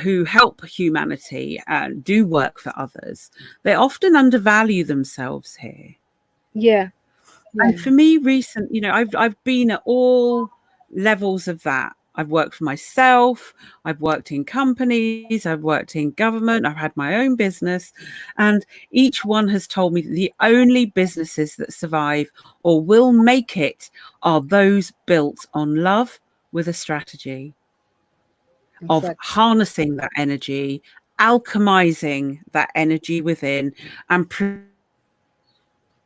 who help humanity and do work for others, they often undervalue themselves here. Yeah, yeah, And for me, I've been at all levels of that. I've worked for myself, I've worked in companies, I've worked in government, I've had my own business, and each one has told me that the only businesses that survive or will make it are those built on love with a strategy of exactly. harnessing that energy, alchemizing that energy within, and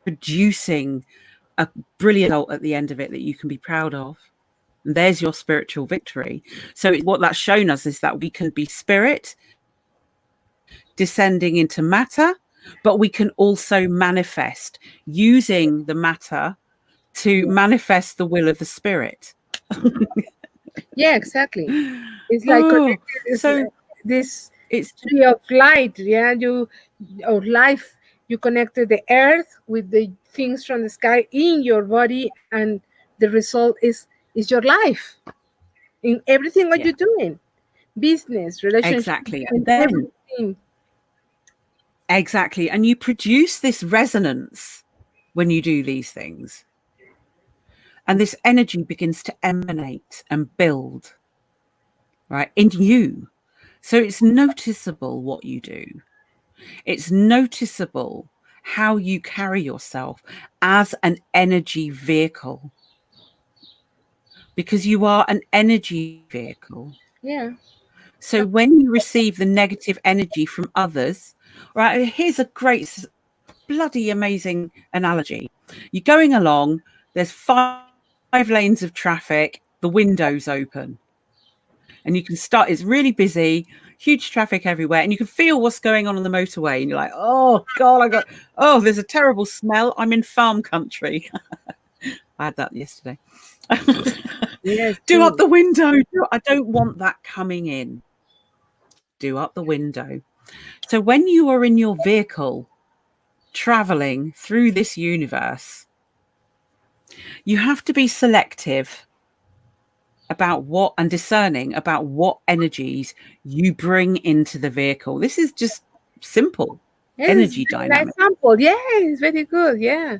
producing a brilliant result at the end of it that you can be proud of. And there's your spiritual victory. So what that's shown us is that we can be spirit descending into matter, but we can also manifest using the matter to Yeah, manifest the will of the spirit. yeah, exactly. It's like Oh, connected. It's so like this it's tree of light. Yeah, you of life. You connected the earth with the things from the sky in your body, and the result is your life in everything what yeah, you're doing, business, relationship, exactly. And and then everything. exactly. And you produce this resonance when you do these things. And this energy begins to emanate and build, right, in you. So it's noticeable what you do. It's noticeable how you carry yourself as an energy vehicle, because you are an energy vehicle. Yeah, So when you receive the negative energy from others, right, here's a great, bloody amazing analogy. You're going along, there's 5 lanes of traffic, the window's open, and you can start, it's really busy, huge traffic everywhere, and you can feel what's going on the motorway, and you're like, oh god, there's a terrible smell, I'm in farm country. I had that yesterday. yes, Do up too. the window. I don't want that coming in. Do up the window. So when you are in your vehicle traveling through this universe, you have to be selective about what, and discerning about what energies you bring into the vehicle. This is just simple Yes, energy very nice dynamics. sample. Yeah, it's very good. Yeah.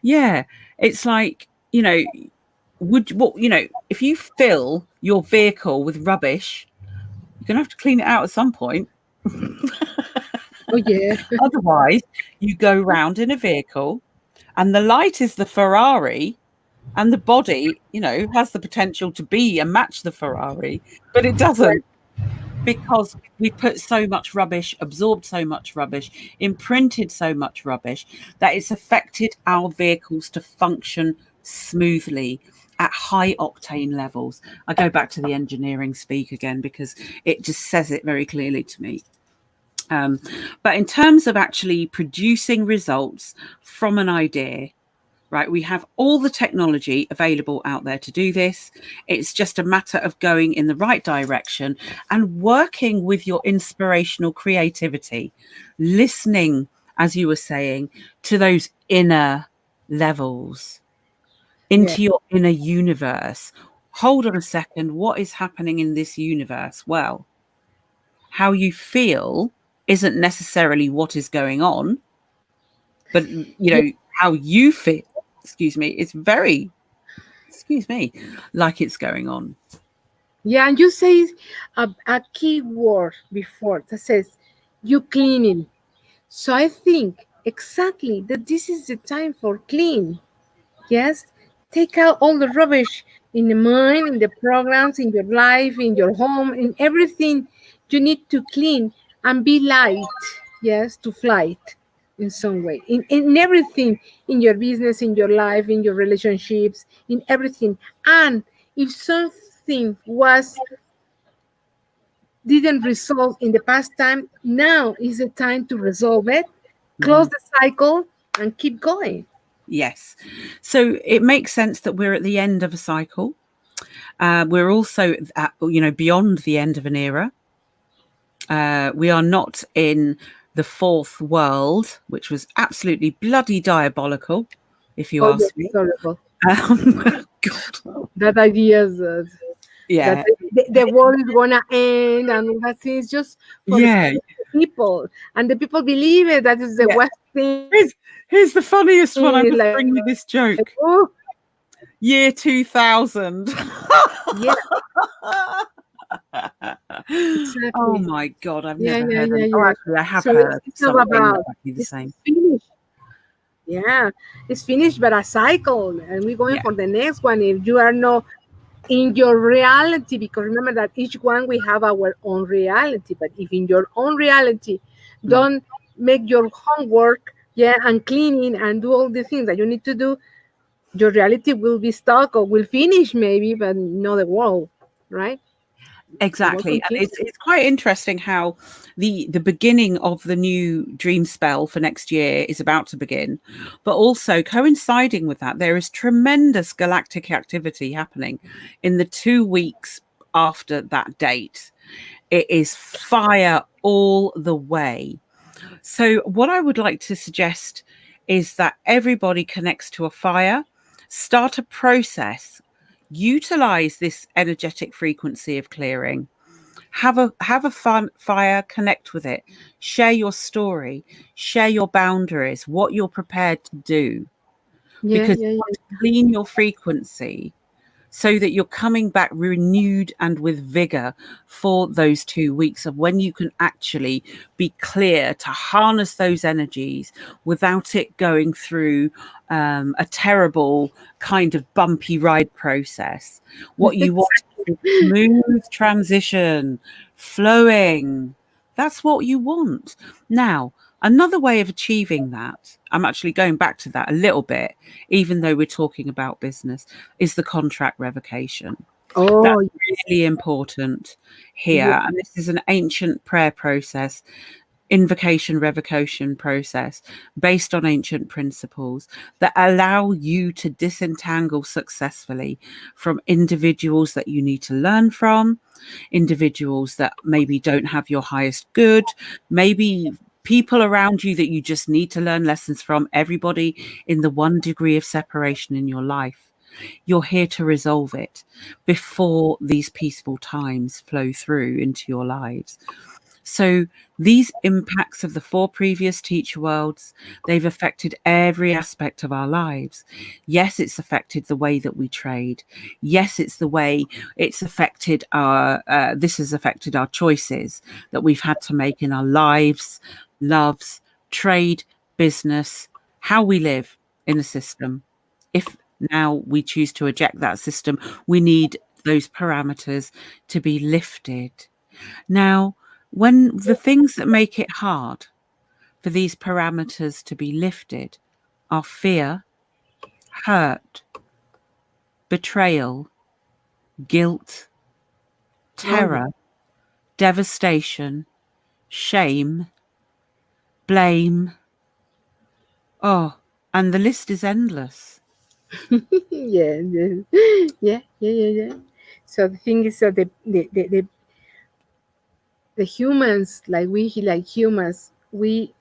Yeah, it's like, if you fill your vehicle with rubbish, you're gonna have to clean it out at some point. Oh yeah. Otherwise, you go round in a vehicle, and the light is the Ferrari, and the body, has the potential to be and match the Ferrari, but it Right. doesn't, because we put so much rubbish, absorbed so much rubbish, imprinted so much rubbish, that it's affected our vehicles to function smoothly at high octane levels. I go back to the engineering speak again because it just says it very clearly to me. But in terms of actually producing results from an idea, right, we have all the technology available out there to do this. It's just a matter of going in the right direction and working with your inspirational creativity, listening, as you were saying, to those inner levels, Yeah. into your inner universe. Hold on a second, what is happening in this universe? Well, how you feel isn't necessarily what is going on, but Yeah. how you feel, is very, like it's going on. Yeah. And you say a key word before that says you cleaning. So I think exactly that this is the time for clean. Yes, take out all the rubbish in the mind, in the programs, in your life, in your home, in everything you need to clean and be light. Yes, to flight in some way. In everything, in your business, in your life, in your relationships, in everything. And if something was didn't resolve in the past time, now is the time to resolve it, close Mhm. the cycle, and keep going. Yes. So it makes sense that we're at the end of a cycle. We're also beyond the end of an era. We are not in the fourth world, which was absolutely bloody diabolical, if you Oh yes, ask me. horrible. God. That idea is that Yeah. the world is gonna end and all that thing is just for Yeah. people, and the people believe it. That is the Yeah. worst thing. Here's the funniest one. I must Like, bring you this joke. oh Year 2000. yeah, Oh exactly. my God, I've Yeah, never yeah, heard yeah, any. Oh, yeah. actually, I have So heard it's not something about exactly the same. it's finished. Yeah, it's finished, but a cycle, and we're going Yeah. for the next one. If you are not in your reality, because remember that each one we have our own reality, but if in your own reality Mm. don't make your homework, yeah, and cleaning and do all the things that you need to do, your reality will be stuck or will finish maybe, but not the world, right? The world Exactly. And continues. it's quite interesting how the beginning of the new dream spell for next year is about to begin. But also coinciding with that, there is tremendous galactic activity happening in the 2 weeks after that date. It is fire all the way. So, what I would like to suggest is that everybody connects to a fire, start a process, utilize this energetic frequency of clearing, have a fun fire, connect with it, share your story, share your boundaries, what you're prepared to do, Yeah, because yeah, you want to yeah. clean your frequency so that you're coming back renewed and with vigor for those 2 weeks of when you can actually be clear to harness those energies without it going through a terrible kind of bumpy ride process. What you want is smooth transition, flowing. That's what you want. Now, another way of achieving that, I'm actually going back to that a little bit, even though we're talking about business, is the contract revocation. Oh That's really important yeah, here. And this is an ancient prayer process, invocation revocation process based on ancient principles that allow you to disentangle successfully from individuals that you need to learn from, individuals that maybe don't have your highest good, maybe people around you that you just need to learn lessons from, everybody in the one degree of separation in your life. You're here to resolve it before these peaceful times flow through into your lives. So these impacts of the 4 previous teacher worlds, they've affected every aspect of our lives. Yes, it's affected the way that we trade. Yes, it's the way it's affected our, this has affected our choices that we've had to make in our lives, loves, trade, business, how we live in the system. If now we choose to eject that system, we need those parameters to be lifted. Now, when the things that make it hard for these parameters to be lifted are fear, hurt, betrayal, guilt, Oh, yeah. terror, devastation, shame, blame. Oh, and the list is endless. Yeah, yeah, yeah, yeah, yeah, yeah. So the thing is that the humans, like humans, we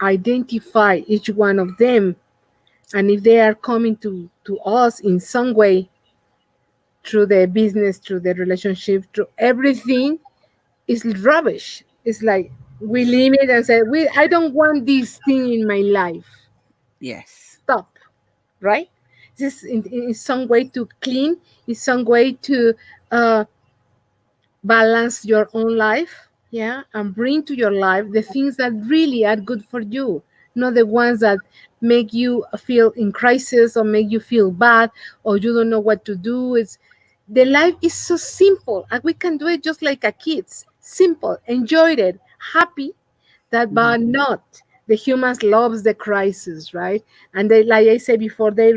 identify each one of them, and if they are coming to us in some way, through the business, through the relationship, through everything, is rubbish. It's like we limit and say, I don't want this thing in my life. Yes. Stop, right? This in some way to clean, in some way to uh, balance your own life, yeah, and bring to your life the things that really are good for you, not the ones that make you feel in crisis or make you feel bad or you don't know what to do. It's the life is so simple and we can do it just like a kids, simple, enjoyed it, happy, that Mhm. but not the humans loves the crisis, right? And they, like I said before, they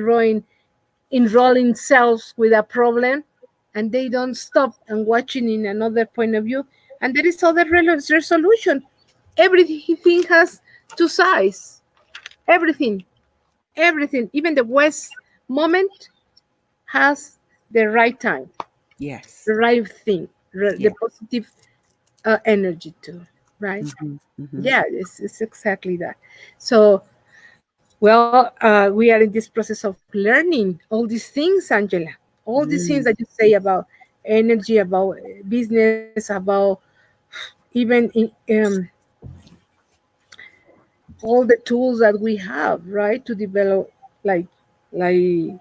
enrolling themselves with a problem and they don't stop and watching in another point of view, and there is other resolution. Everything has two sides. Everything, even the worst moment has the right time, Yes. the right thing, the Yeah. positive energy too, right? Mhm. Mhm. Yeah, it's exactly that. So well, we are in this process of learning all these things, Angela. All these things that Mm. you say about energy, about business, about even all the tools that we have, right, to develop like like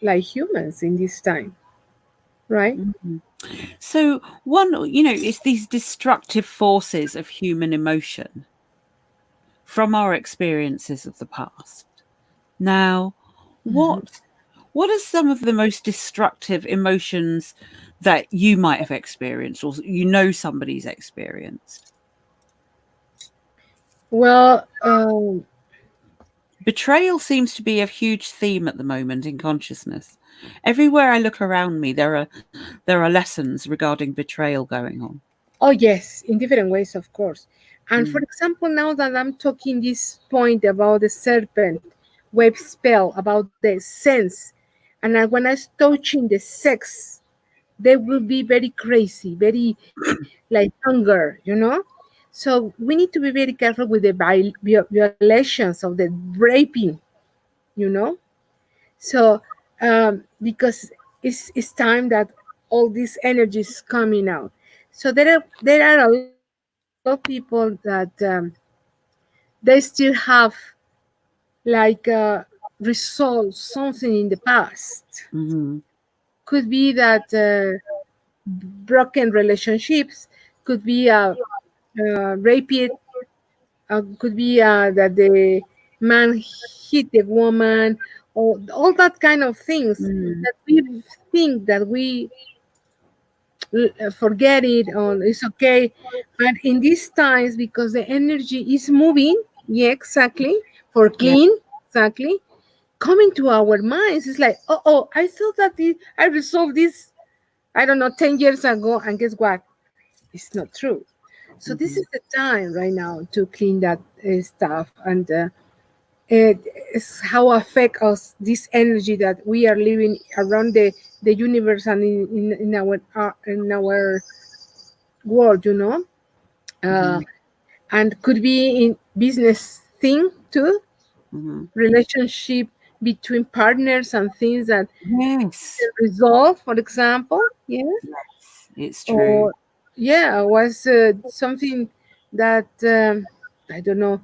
like humans in this time, right? Mhm. So one, it's these destructive forces of human emotion from our experiences of the past. Now, Mhm. what are some of the most destructive emotions that you might have experienced or somebody's experienced? Well, Betrayal seems to be a huge theme at the moment in consciousness. Everywhere I look around me, there are lessons regarding betrayal going on. oh yes, in different ways, of course. And for Mm. example, now that I'm talking this point about the serpent web spell, about the sense, and when I was touching the sex, they will be very crazy, very like hunger. So we need to be very careful with the violations of the raping, you know. So because it's time that all this energy is coming out. So there are a lot of people that they still have like resolved something in the past. Mhm. Could be that broken relationships, could be raped, could be that the man hit the woman, or all that kind of things Mm. that we think that we forget it or it's okay. But in these times, because the energy is moving, yeah, exactly, for Yeah. clean, exactly, coming to our minds, it's like, oh, I thought that I resolved this, I don't know, 10 years ago, and guess what? It's not true. So this Mhm. is the time right now to clean that stuff, and it is how affect us this energy that we are living around the universe and in our world. uh, Mhm. and could be in business thing too, Mhm. relationship, between partners and things that Yes. resolve, for example. Yeah. Yes, it's true. Or yeah, was something that I don't know,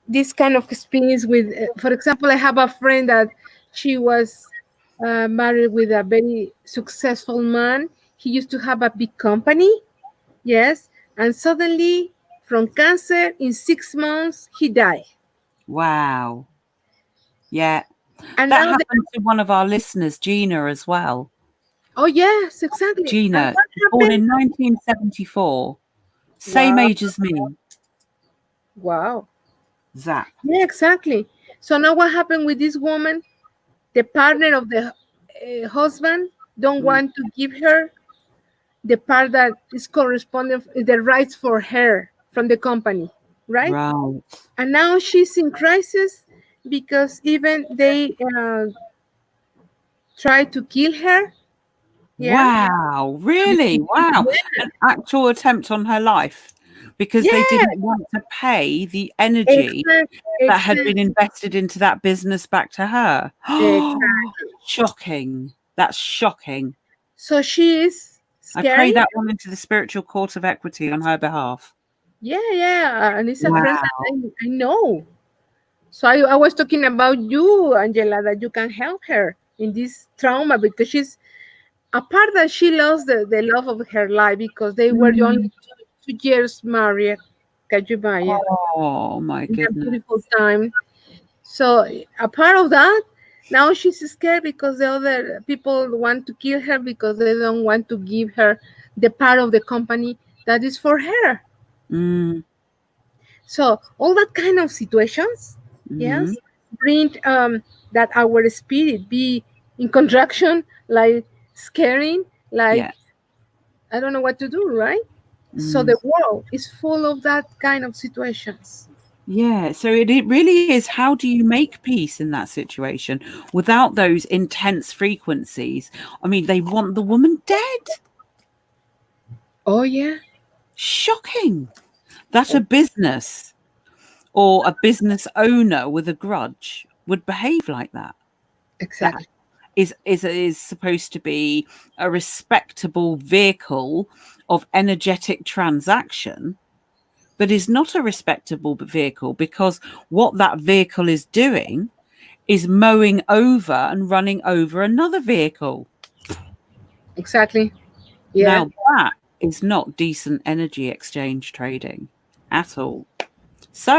this kind of experience with for example, I have a friend that she was married with a very successful man. He used to have a big company, yes, and suddenly from cancer in 6 months he died. Wow. Yeah. And That now they, happened to one of our listeners, Gina, as well. oh yes, exactly. And Gina, what born happened? in 1974, same Wow. age as me. Wow. Zap. Yeah, exactly. So now what happened with this woman? The partner of the husband don't Mm, want to give her the part that is corresponding, the rights for her from the company, right? right. And now she's in crisis because even they try to kill her. Yeah. Wow. Really? Wow. An actual attempt on her life because they Yeah. didn't want to pay the energy Exactly. that had Exactly. been invested into that business back to her. Exactly. Shocking. That's shocking. So she is I pray scary. that one into the spiritual court of equity on her behalf. Yeah, yeah. And it's a friend that Wow. I know. So I was talking about you, Angela, that you can help her in this trauma because she's apart that she lost the love of her life because they were only Mm. 2 years married. Can you imagine? Oh my In a goodness. beautiful time. So a part of that, now she's scared because the other people want to kill her because they don't want to give her the part of the company that is for her. Mm. So all that kind of situations, Mm-hmm. yes, bring that our spirit be in contraction, like scaring, like Yeah. I don't know what to do, right? So Mm. the world is full of that kind of situations. Yeah. So it really is, how do you make peace in that situation without those intense frequencies? I mean, they want the woman dead. Oh yeah, Shocking that a oh, business or a business owner with a grudge would behave like that. That exactly. is supposed to be a respectable vehicle of energetic transaction, but is not a respectable vehicle because what that vehicle is doing is mowing over and running over another vehicle. Exactly. Yeah. Now that is not decent energy exchange trading at all.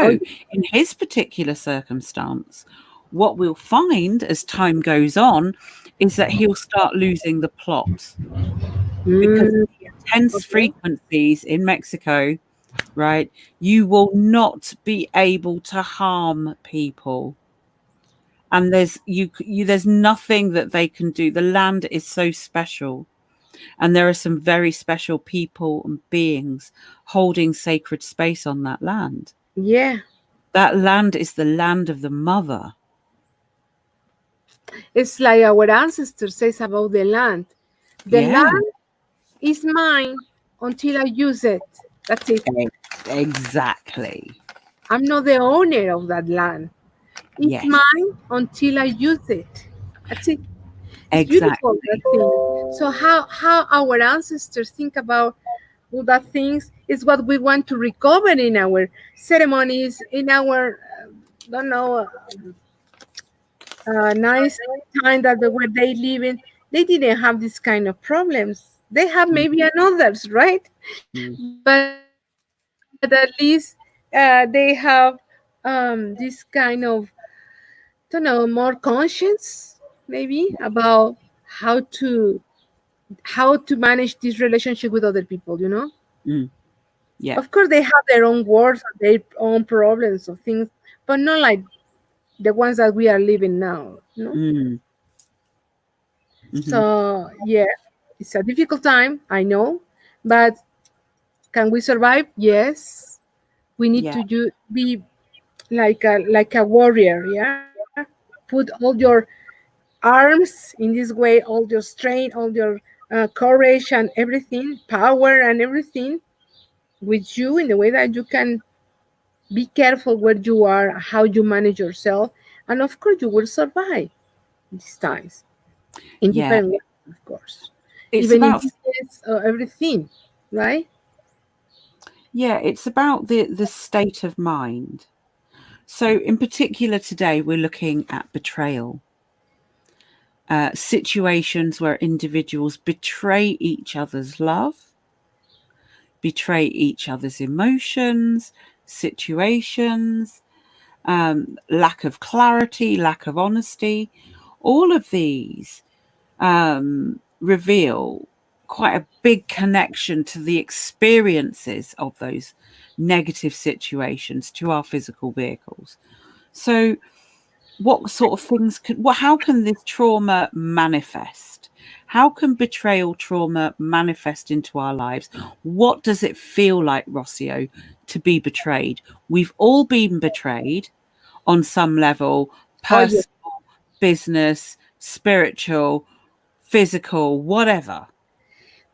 Oh, So, in his particular circumstance, what we'll find as time goes on is that he'll start losing the plot because mm, the intense okay. frequencies in Mexico, right? You will not be able to harm people. And there's nothing that they can do. The land is so special, and there are some very special people and beings holding sacred space on that land. Yeah. That land is the land of the mother. It's like our ancestors says about the land. The Yeah, land is mine until I use it. That's it. exactly. I'm not the owner of that land. It's Yes, mine until I use it. That's it. It's beautiful that exactly. thing. So how our ancestors think about all that things is what we want to recover in our ceremonies, in our don't know nice time that they were they living. They didn't have this kind of problems. They have Mm, maybe another's, right? mm, But at least they have this kind of don't know more conscience maybe about how to manage this relationship with other people. mm. Yeah. Of course they have their own wars, their own problems of things, but not like the ones that we are living now. Mm, mhm. So yeah, it's a difficult time, I know, but can we survive? Yes. We need Yeah. to be like a warrior, yeah. Put all your arms in this way, all your strength, all your courage and everything, power and everything with you in the way that you can be careful where you are, how you manage yourself, And of course, you will survive these times in Yeah. different ways, of course. It's Even in about, this case, everything, right? yeah, it's about the state of mind. So in particular today, we're looking at betrayal. Situations where individuals betray each other's love, betray each other's emotions, situations, lack of clarity, lack of honesty. All of these reveal quite a big connection to the experiences of those negative situations to our physical vehicles. So what sort of things how can this trauma manifest? How can betrayal trauma manifest into our lives? What does it feel like, Rocio, to be betrayed? We've all been betrayed on some level, Oh, yes. personal, business, spiritual, physical, whatever.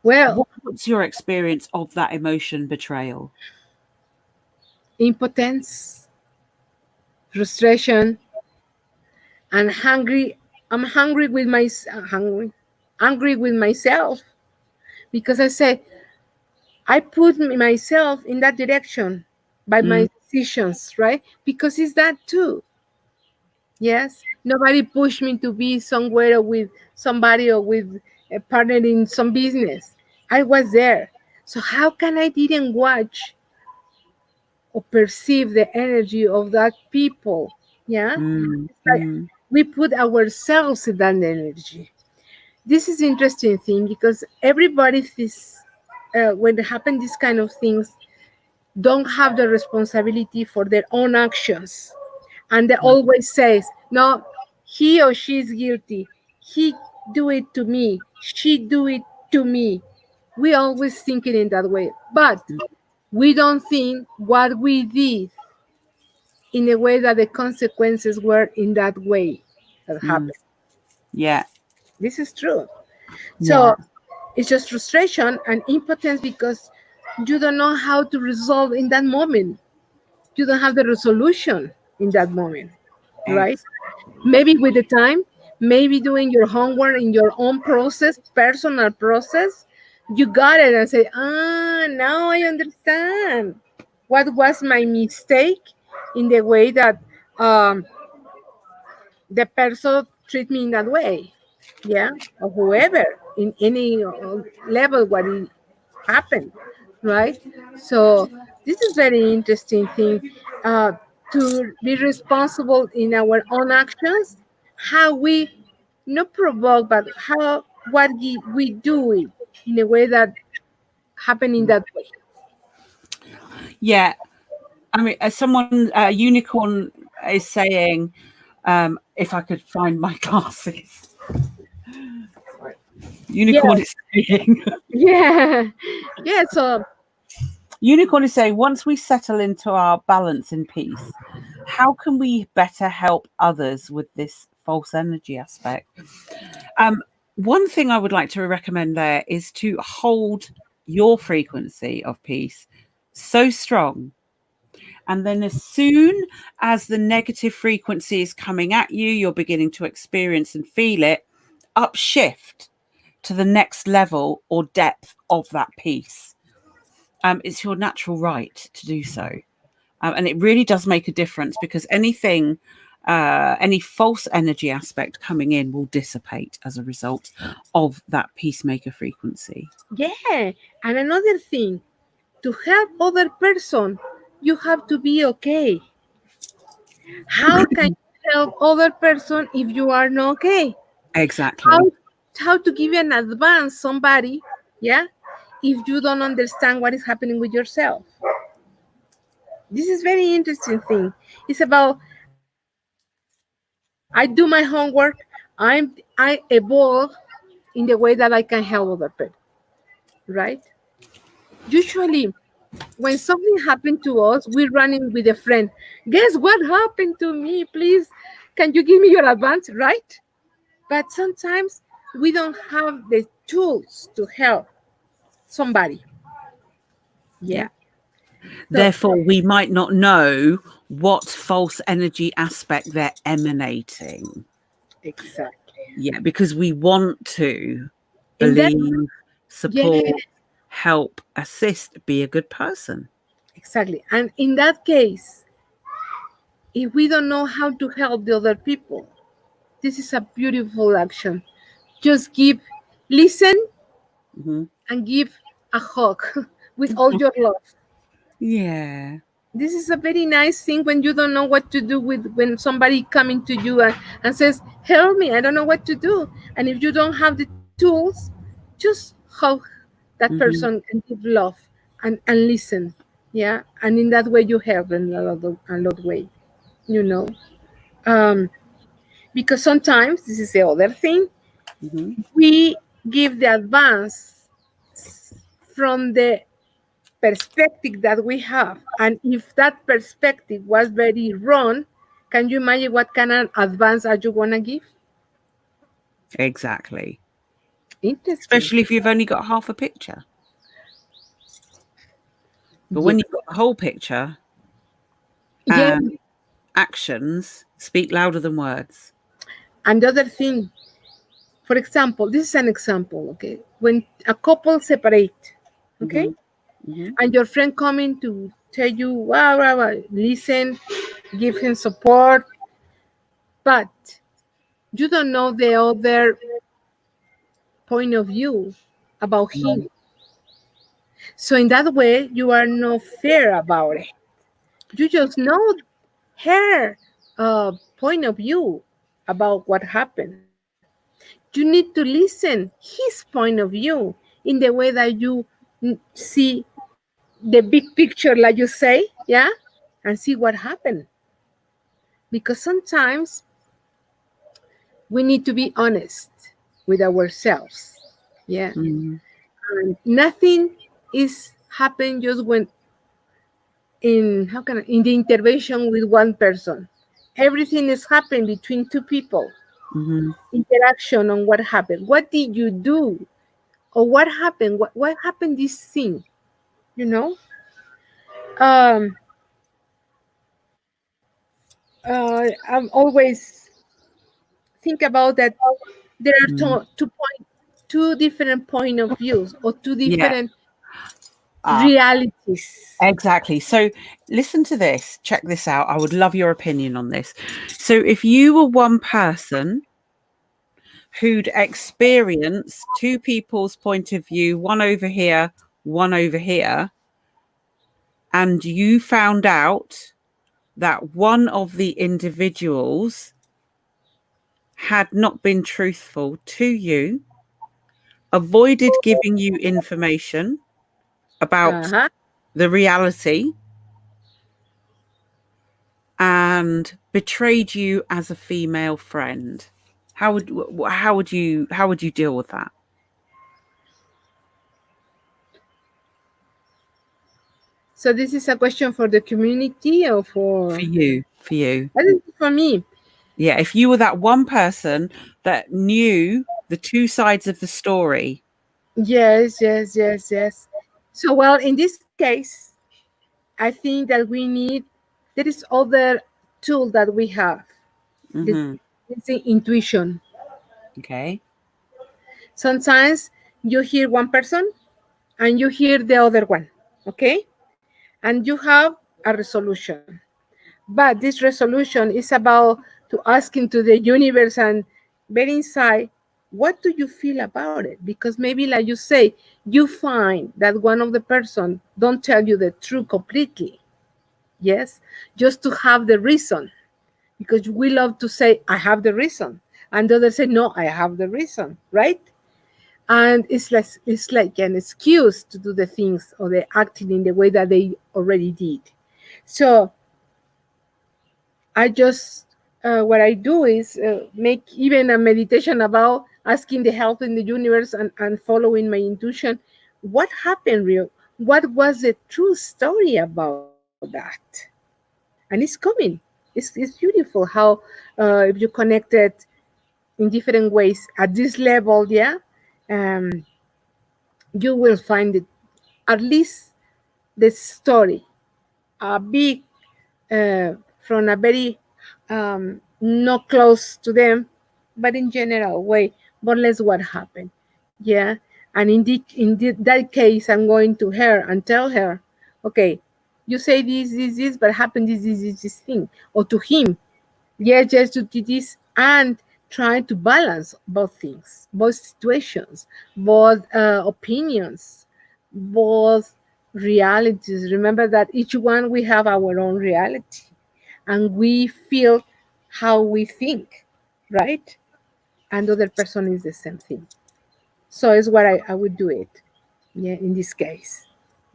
Well, What's your experience of that emotion, betrayal? impotence, frustration, and hungry. I'm hungry with my angry with myself because I say I put myself in that direction by my decisions, right? Because it's that too. Yes, nobody pushed me to be somewhere with somebody or with a partner in some business. I was there. So how can I didn't watch or perceive the energy of that people? Yeah, it's like Mm. we put ourselves in that energy. This is interesting thing because everybody is when they happen these kind of things don't have the responsibility for their own actions, and they always says no, he or she is guilty, he do it to me, she do it to me. We always think it in that way, but we don't think what we did in a way that the consequences were in that way that Mm. happened. Yeah. This is true. Yeah. So it's just frustration and impotence because you don't know how to resolve in that moment. You don't have the resolution in that moment, right? Ex- Maybe with the time, maybe doing your homework in your own process, personal process, you got it and say, now I understand what was my mistake in the way that um, the person treat me in that way, yeah, or whoever in any level what it happened, right? So this is very interesting thing, uh, to be responsible in our own actions, how we not provoke, but how what we do it in a way that happen in that way. Yeah. I mean, as someone, Unicorn is saying, if I could find my glasses. Yeah, Unicorn is saying, yeah, yeah. So Unicorn is saying, once we settle into our balance and peace, how can we better help others with this false energy aspect? One thing I would like to recommend there is to hold your frequency of peace so strong. And then, as soon as the negative frequency is coming at you, you're beginning to experience and feel it, upshift to the next level or depth of that peace. It's your natural right to do so. And it really does make a difference because anything, any false energy aspect coming in will dissipate as a result of that peacemaker frequency. yeah, and another thing, to help other person, you have to be okay. How can you help other person if you are not okay? How Exactly. how to give you an advance somebody, yeah, if you don't understand what is happening with yourself. This is very interesting thing. It's about I do my homework, I evolve in the way that I can help other people, right? Usually when something happened to us, we're running with a friend. Guess what happened to me? Please, can you give me your advance, right? But sometimes we don't have the tools to help somebody. Yeah. Yeah. So Therefore, we might not know what false energy aspect they're emanating. Exactly. Yeah, because we want to In that, believe, support, yeah, help, assist, be a good person. exactly. And in that case, if we don't know how to help the other people, this is a beautiful action. Just listen, Mm-hmm. and give a hug with all your love. Yeah. This is a very nice thing when you don't know what to do with when somebody coming to you and says, help me, I don't know what to do. And if you don't have the tools, just hug that Mm-hmm. person and give love and listen. Yeah. And in that way you help in a lot way, you know. Um, because sometimes this is the other thing, Mm-hmm. we give the advance from the perspective that we have. And if that perspective was very wrong, can you imagine what kind of advance are you going to give? Exactly. Interesting. Especially if you've only got half a picture. But Yeah. when you've got the whole picture, Yeah. actions speak louder than words. And the other thing, for example, this is an example, okay? When a couple separate, okay? Mm-hmm. Mm-hmm. And your friend coming to tell you, wow, wow, wow, listen, give him support, but you don't know the other point of view about him. So in that way, you are not fair about it. You just know her point of view about what happened. You need to listen his point of view in the way that you see the big picture, like you say, yeah, and see what happened. Because sometimes we need to be honest with ourselves, yeah. Mm-hmm. And nothing is happening just when in the intervention with one person. Everything is happening between two people. Mm-hmm. Interaction on what happened. What did you do? Or what happened? What happened this thing? You know? Um I'm always think about that there are Mm-hmm. two different point of views or two Yeah. different Ah, realities. exactly. So listen to this. Check this out. I would love your opinion on this. So if you were one person who'd experienced two people's point of view, one over here, one over here, and you found out that one of the individuals had not been truthful to you, avoided giving you information about Uh-huh. the reality, and betrayed you as a female friend, how would you deal with that? So this is a question for the community or For for you, for you. I think for me. Yeah, if you were that one person that knew the two sides of the story. Yes, yes, yes, yes. So well, in this case, I think that we need there is other tool that we have. The, Hmm. it's the intuition. Okay. Sometimes you hear one person and you hear the other one, okay? And you have a resolution. But this resolution is about to asking to the universe and very inside, what do you feel about it? Because maybe like you say, you find that one of the person don't tell you the truth completely. Yes, just to have the reason, because we love to say I have the reason, and the other say no, I have the reason, right? And it's like an excuse to do the things or the acting in the way that they already did. So I just what I do is make even a meditation about asking the help in the universe and following my intuition. What happened real? What was the true story about that? And it's coming. It's beautiful how if you connect it in different ways at this level, yeah, um, you will find it at least the story, a big from a very not close to them, but in general way, more or less what happened. Yeah. And that case, I'm going to her and tell her, okay, you say this, but happened this thing. Or to him, yes, just to do this, and try to balance both things, both situations, both opinions, both realities. Remember that each one we have our own reality, and we feel how we think, right? And the other person is the same thing. So it's what I would do it. Yeah, in this case.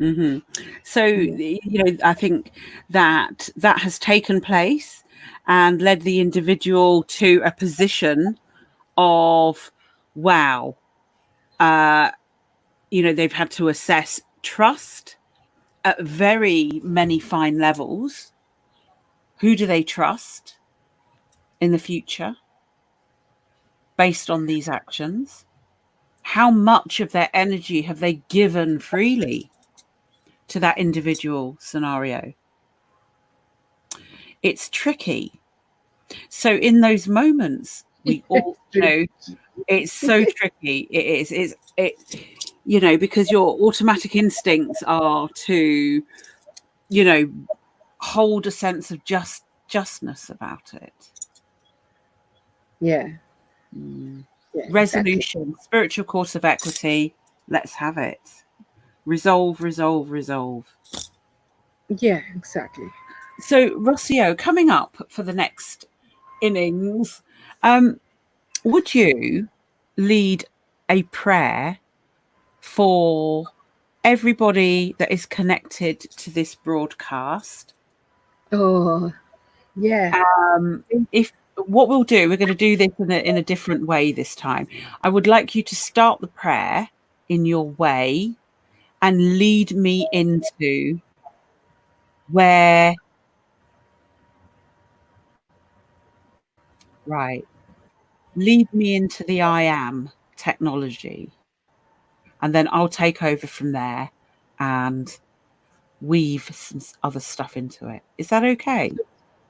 Mm-hmm. So, Yeah. I think that has taken place and led the individual to a position of, wow, they've had to assess trust at very many fine levels. Who do they trust in the future based on these actions? How much of their energy have they given freely to that individual scenario? It's tricky. So in those moments, we all know it's so tricky. It is. Because your automatic instincts are to, hold a sense of justness about it. Yeah. Yeah, exactly. Resolution, spiritual course of equity. Let's have it. Resolve, resolve, resolve. Yeah, exactly. So, Rocio, coming up for the next innings, would you lead a prayer for everybody that is connected to this broadcast? Oh, yeah. If what we'll do, we're going to do this in a different way this time. I would like you to start the prayer in your way and lead me into where, right, lead me into the I am technology. And then I'll take over from there and weave some other stuff into it. Is that okay?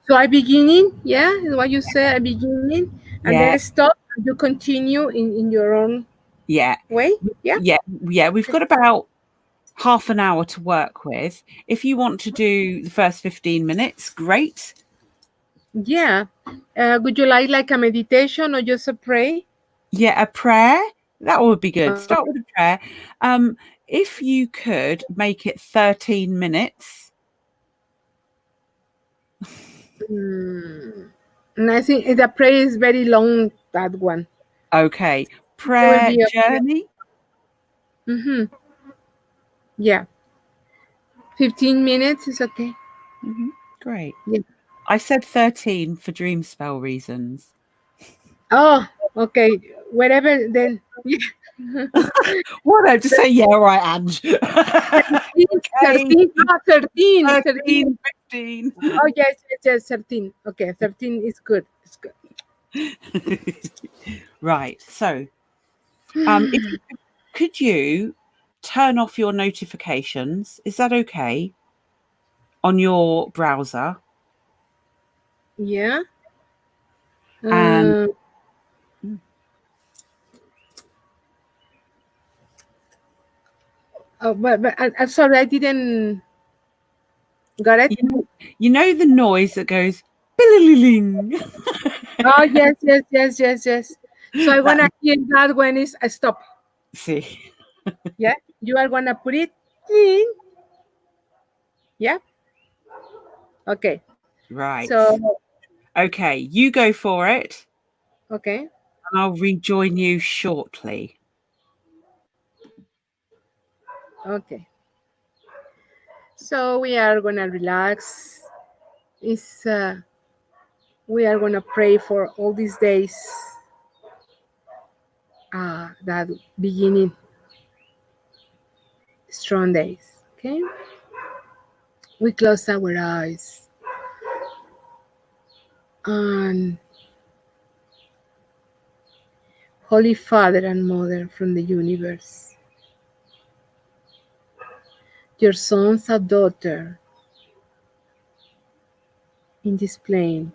So I beginning, yeah, is what you say, I beginning, and then Yeah, stop, and you continue in your own yeah, way. Yeah. yeah. We've got about half an hour to work with. If you want to do the first 15 minutes, great. Yeah. Would you like a meditation or just a pray? Yeah, a prayer. That would be good. Okay. Start with a prayer. If you could make it 13 minutes. And I think the prayer is very long, that one. Okay. It will Prayer be okay. journey. Yeah. 15 minutes is okay. Great. Yeah. I said 13 for dream spell reasons. Oh, okay. Whatever then. Yeah. What? I just say, yeah, right, Ange. 13, Okay. 13, 13, 13. 13, 15. Oh, yes, 13. Okay, 13 is good. It's good. Right. So, if could you turn off your notifications? Is that okay? On your browser. Yeah. And But I'm sorry, I didn't got it. you know the noise that goes "Billing." Oh, yes. So I That, wanna hear that when is a stop. see, Yeah. You are gonna put it in. Yeah. Okay. right. So Okay, you go for it, okay. and I'll rejoin you shortly. Okay. So we are gonna relax. Is we are gonna pray for all these days. That beginning strong days. Okay. We close our eyes and Holy Father and Mother from the universe, your sons and daughter in this plane,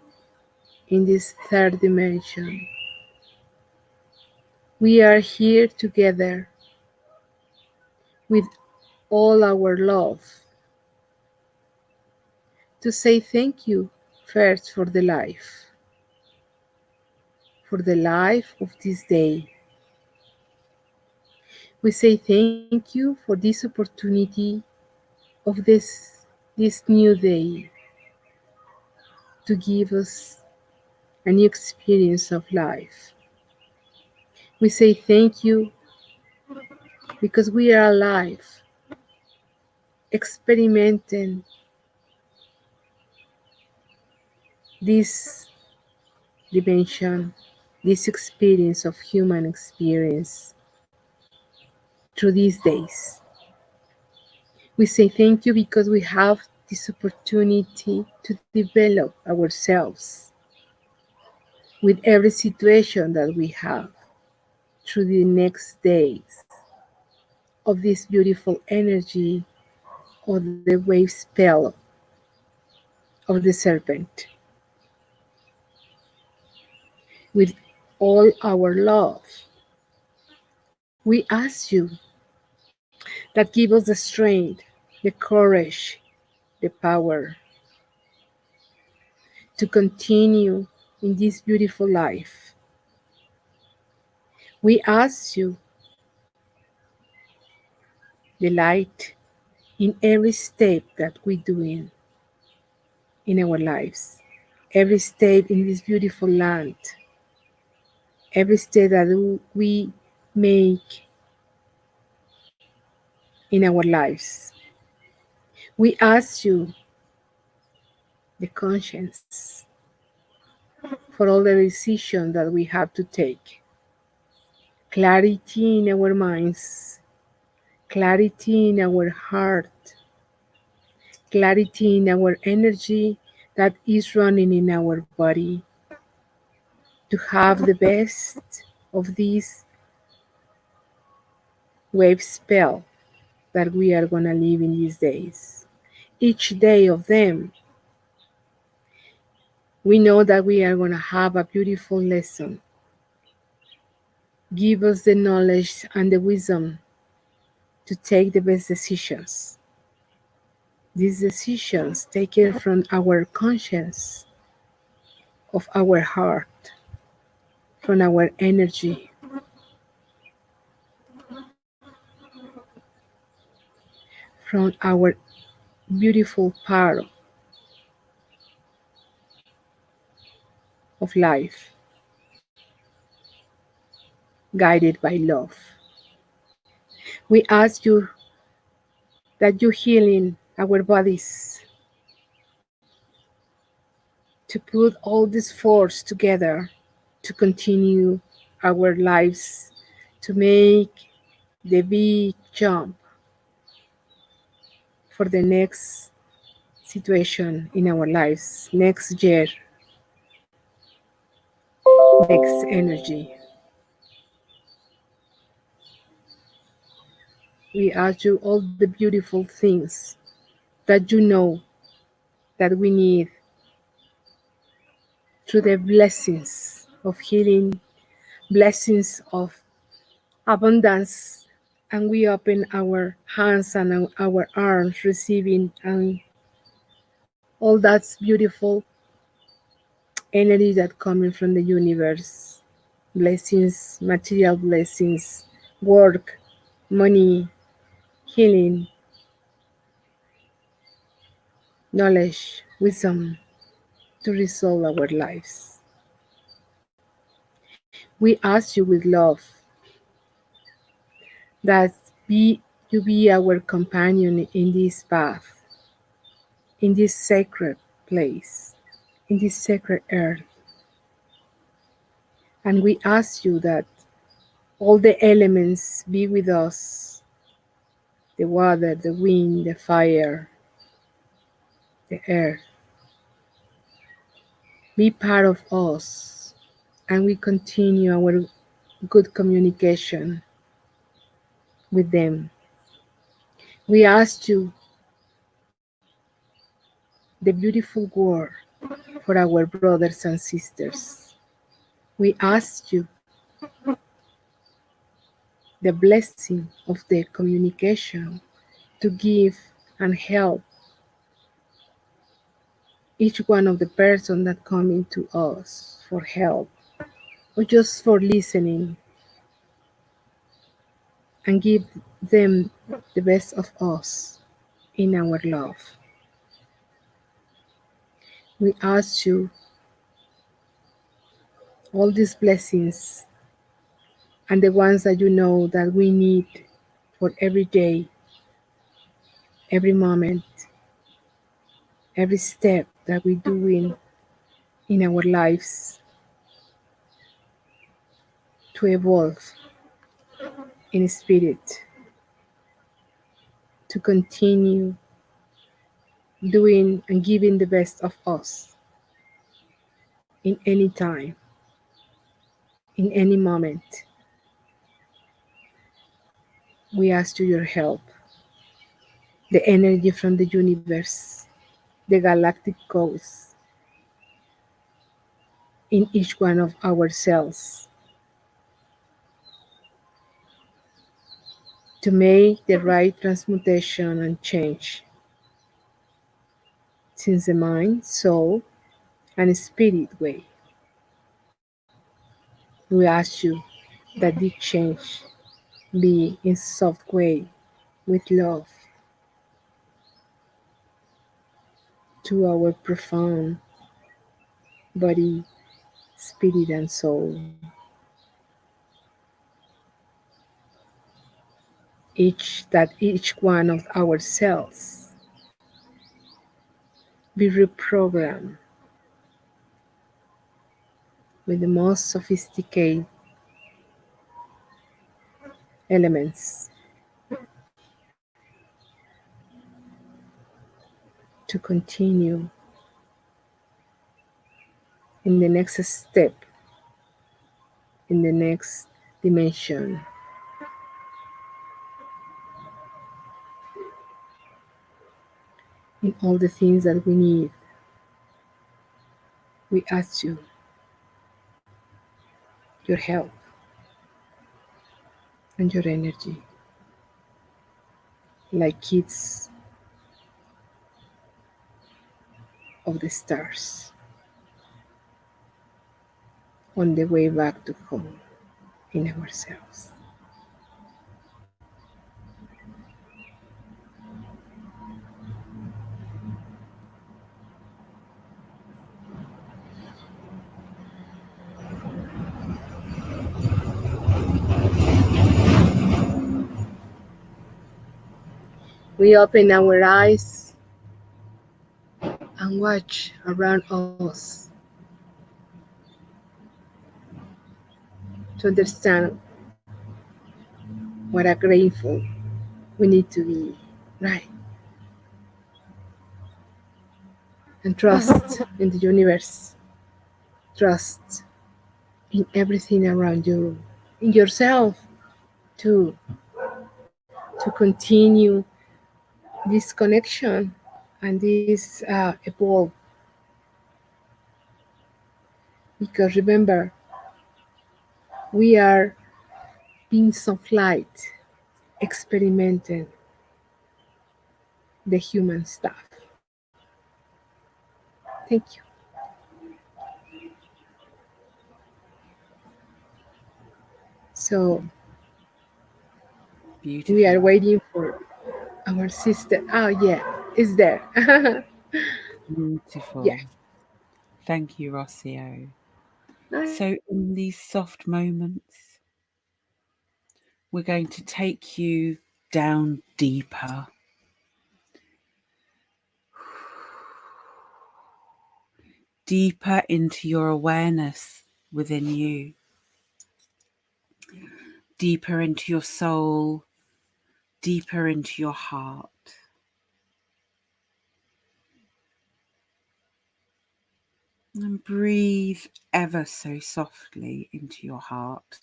in this third dimension. We are here together with all our love to say thank you first for the life of this day. We say thank you for this opportunity of this new day to give us a new experience of life. We say thank you because we are alive, experimenting this dimension, this experience of human experience through these days. We say thank you because we have this opportunity to develop ourselves with every situation that we have through the next days of this beautiful energy of the wave spell of the serpent. With all our love, we ask you that give us the strength, the courage, the power to continue in this beautiful life. We ask you the light in every step that we do in our lives, every step in this beautiful land, every step that we make in our lives. We ask you the conscience for all the decisions that we have to take, clarity in our minds, clarity in our heart, clarity in our energy that is running in our body, to have the best of this wave spell that we are going to live in these days. Each day of them, we know that we are going to have a beautiful lesson. Give us the knowledge and the wisdom to take the best decisions. These decisions taken from our conscience, of our heart, from our energy, from our beautiful part of life, guided by love. We ask you that you healing our bodies, to put all this force together to continue our lives, to make the big jump for the next situation in our lives, next year, next energy. We ask you all the beautiful things that you know that we need through the blessings of healing, blessings of abundance, and we open our hands and our arms receiving and all that's beautiful energy that coming from the universe, blessings, material blessings, work, money, healing, knowledge, wisdom to resolve our lives. We ask you with love that you be our companion in this path, in this sacred place, in this sacred earth. And we ask you that all the elements be with us, the water, the wind, the fire, the earth. Be part of us, and we continue our good communication with them. We ask you the beautiful word for our brothers and sisters. We ask you the blessing of the communication to give and help each one of the person that coming to us for help or just for listening, and give them the best of us in our love. We ask you all these blessings and the ones that you know that we need for every day, every moment, every step that we do in our lives to evolve in spirit, to continue doing and giving the best of us in any time, in any moment. We ask you your help, the energy from the universe, the galactic codes in each one of our cells to make the right transmutation and change since the mind, soul, and spirit way. We ask you that this change be in soft way with love to our profound body, spirit, and soul. Each one of our cells be reprogrammed with the most sophisticated elements to continue in the next step, in the next dimension. In all the things that we need, we ask you your help and your energy, like kids of the stars on the way back to home in ourselves. We open our eyes and watch around us to understand what a grateful we need to be, right? And trust in the universe, trust in everything around you, in yourself too, to continue this connection and this evolve. Because remember, we are beings of light experimenting the human stuff. Thank you. So Beautiful. we are waiting for our sister. Oh yeah, it's there. Beautiful. Yeah. Thank you, Rocio. So, in these soft moments, we're going to take you down deeper. Deeper into your awareness within you. Deeper into your soul. Deeper into your heart. And breathe ever so softly into your heart.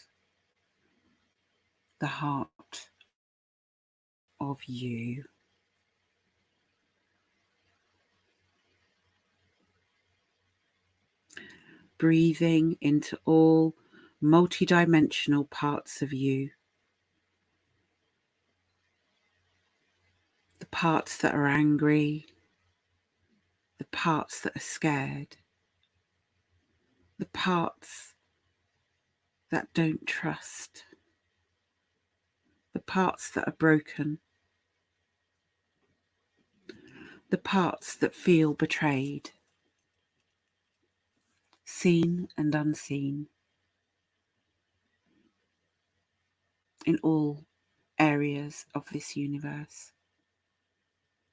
The heart of you. breathing into all multidimensional parts of you. The parts that are angry, the parts that are scared, the parts that don't trust, the parts that are broken, the parts that feel betrayed, seen and unseen, in all areas of this universe,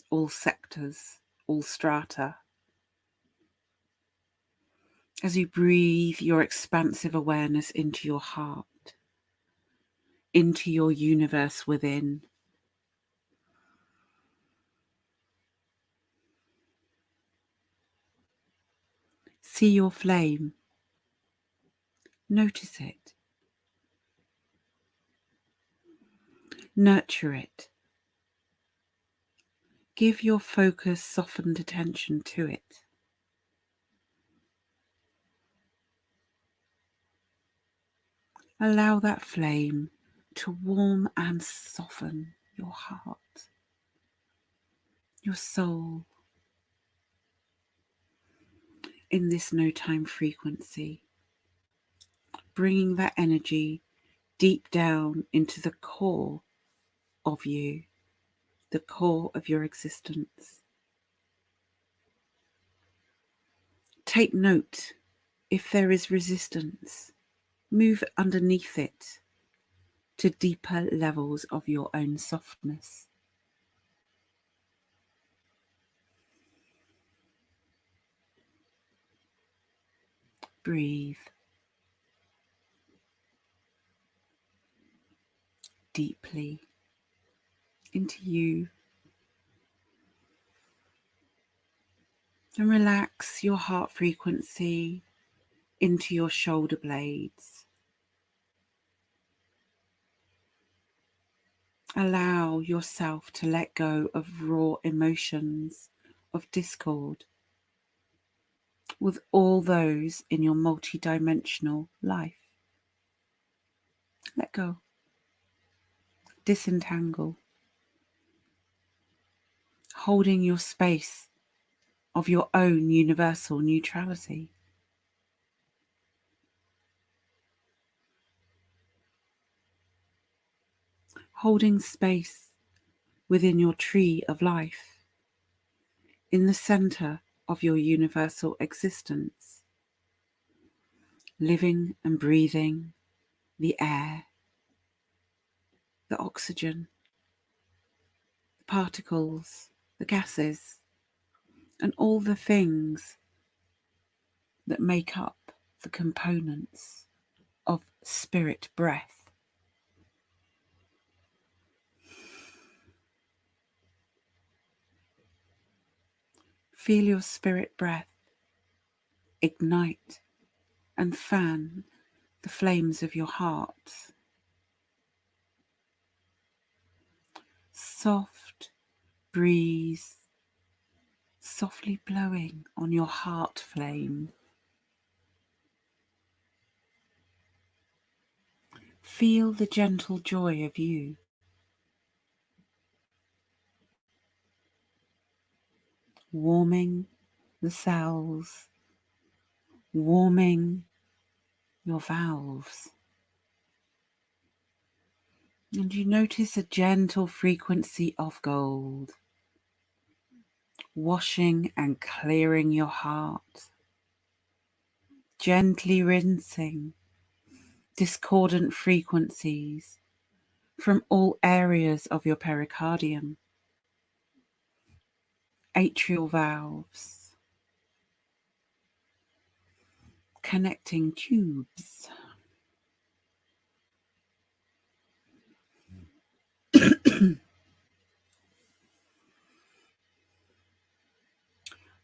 all sectors, all strata. As you breathe your expansive awareness into your heart, into your universe within, see your flame, notice it, nurture it, give your focused, softened attention to it. Allow that flame to warm and soften your heart, your soul, in this no-time frequency, bringing that energy deep down into the core of you, the core of your existence. Take note if there is resistance. Move underneath it to deeper levels of your own softness. Breathe deeply into you and relax your heart frequency into your shoulder blades. Allow yourself to let go of raw emotions of discord with all those in your multidimensional life. Let go. Disentangle. Holding your space of your own universal neutrality. Holding space within your tree of life, in the center of your universal existence, living and breathing the air, the oxygen, the particles, the gases, and all the things that make up the components of spirit breath. Feel your spirit breath ignite and fan the flames of your heart. Soft breeze softly blowing on your heart flame. Feel the gentle joy of you. Warming the cells, warming your valves. And you notice a gentle frequency of gold, washing and clearing your heart, gently rinsing discordant frequencies from all areas of your pericardium, atrial valves, connecting tubes.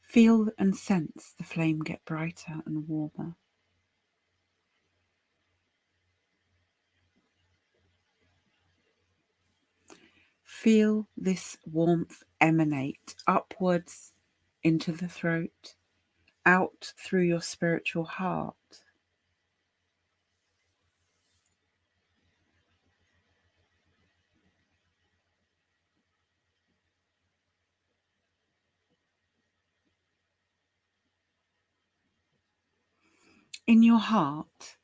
Feel and sense the flame get brighter and warmer. Feel this warmth emanate upwards into the throat out through your spiritual heart. In your heart,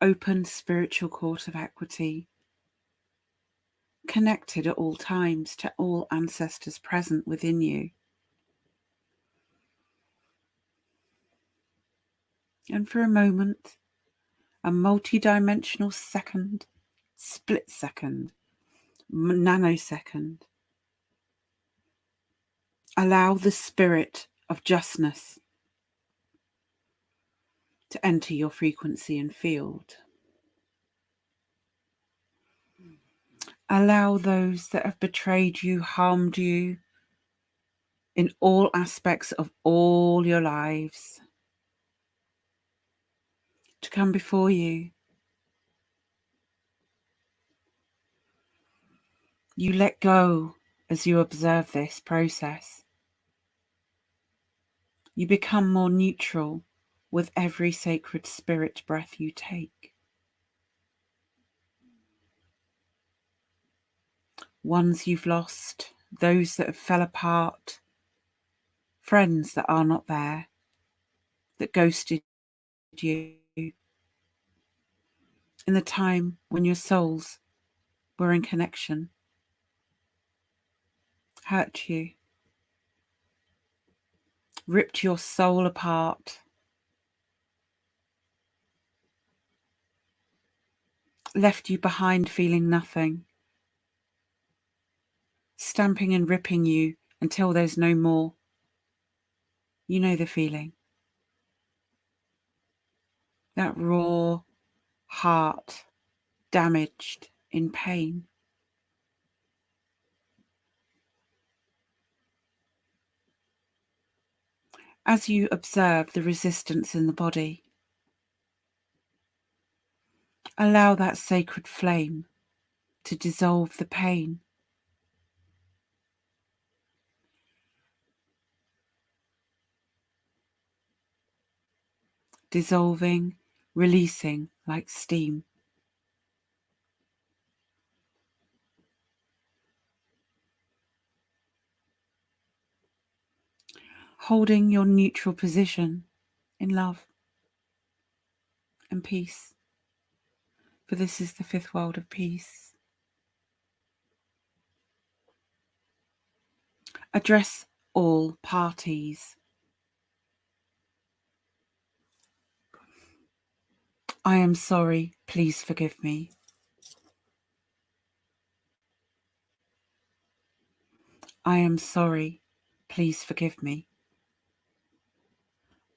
open spiritual court of equity, connected at all times to all ancestors present within you. And for a moment, a multi-dimensional second, split second, nanosecond, allow the spirit of justness to enter your frequency and field. Allow those that have betrayed you, harmed you in all aspects of all your lives to come before you. You let go as you observe this process. You become more neutral with every sacred spirit breath you take. Ones you've lost, those that have fell apart, friends that are not there, that ghosted you in the time when your souls were in connection, hurt you, ripped your soul apart, left you behind feeling nothing, stamping and ripping you until there's no more. You know the feeling. That raw heart, damaged, in pain. As you observe the resistance in the body, allow that sacred flame to dissolve the pain. Dissolving, releasing like steam. Holding your neutral position in love and peace, for this is the fifth world of peace. Address all parties. I am sorry, please forgive me. I am sorry, please forgive me.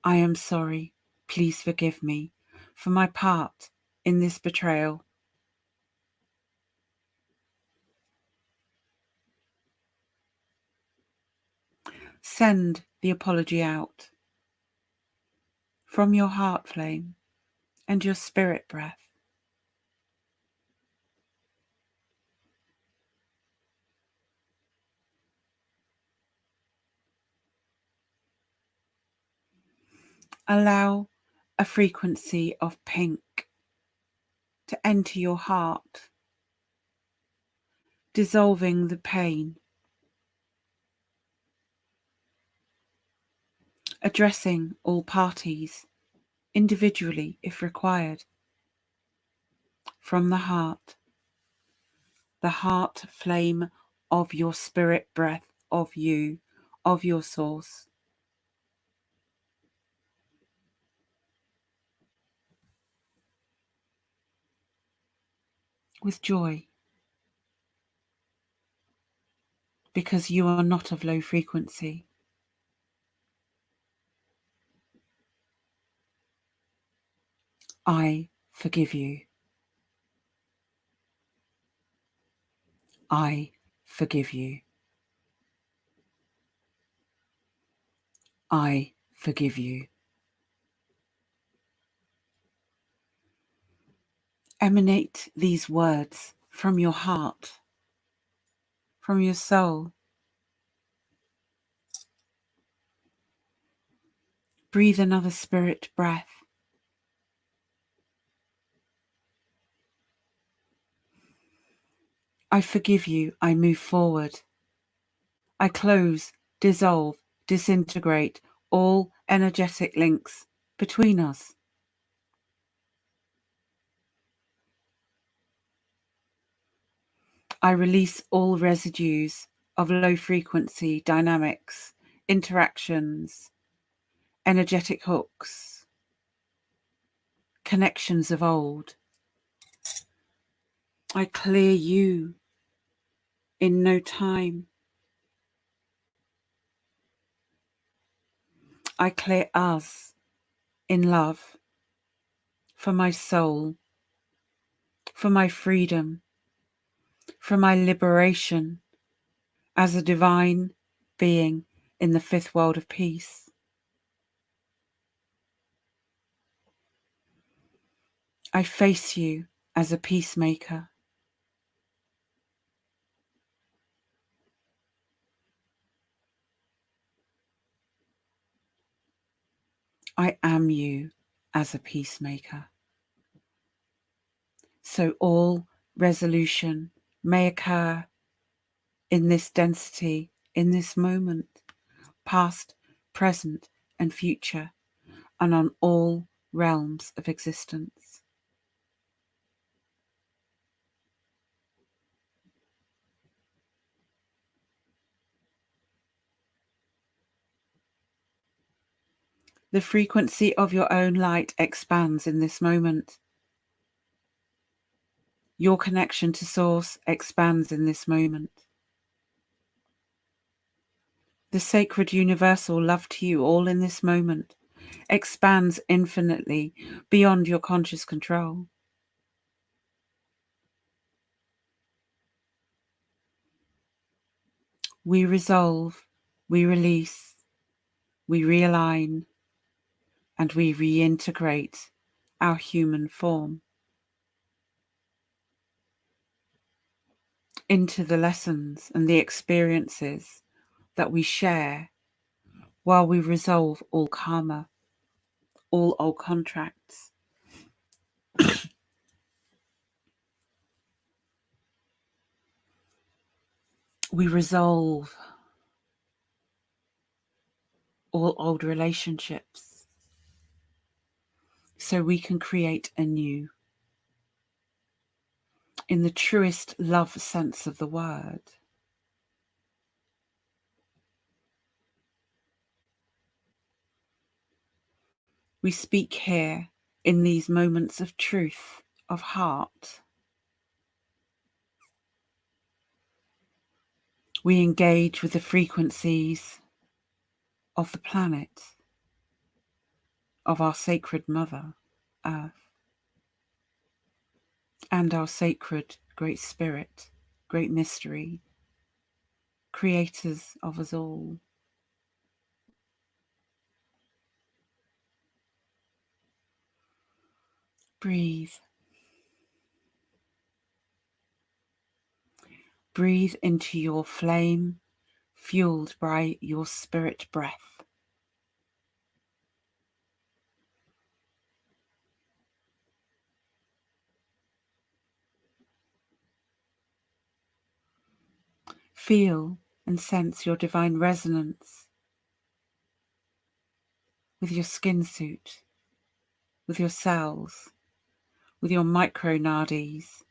I am sorry, please forgive me for my part in this betrayal. Send the apology out from your heart flame and your spirit breath. Allow a frequency of pink to enter your heart, dissolving the pain, addressing all parties individually if required, from the heart flame of your spirit breath, of you, of your source. With joy, because you are not of low frequency. I forgive you. I forgive you. I forgive you. Emanate these words from your heart, from your soul. Breathe another spirit breath. I forgive you. I move forward. I close, dissolve, disintegrate all energetic links between us. I release all residues of low frequency dynamics, interactions, energetic hooks, connections of old. I clear you in no time. I clear us in love for my soul, for my freedom, for my liberation as a divine being in the fifth world of peace. I face you as a peacemaker. I am you as a peacemaker. So all resolution may occur in this density, in this moment, past, present, and future, and on all realms of existence. The frequency of your own light expands in this moment. Your connection to Source expands in this moment. The sacred universal love to you all in this moment expands infinitely beyond your conscious control. We resolve, we release, we realign, and we reintegrate our human form into the lessons and the experiences that we share while we resolve all karma, all old contracts. We resolve all old relationships so we can create anew in the truest love sense of the word. We speak here in these moments of truth, of heart. We engage with the frequencies of the planet, of our sacred Mother, Earth, and our sacred Great Spirit, Great Mystery, creators of us all. Breathe. Breathe into your flame, fueled by your spirit breath. Feel and sense your divine resonance with your skin suit, with your cells, with your micronadis,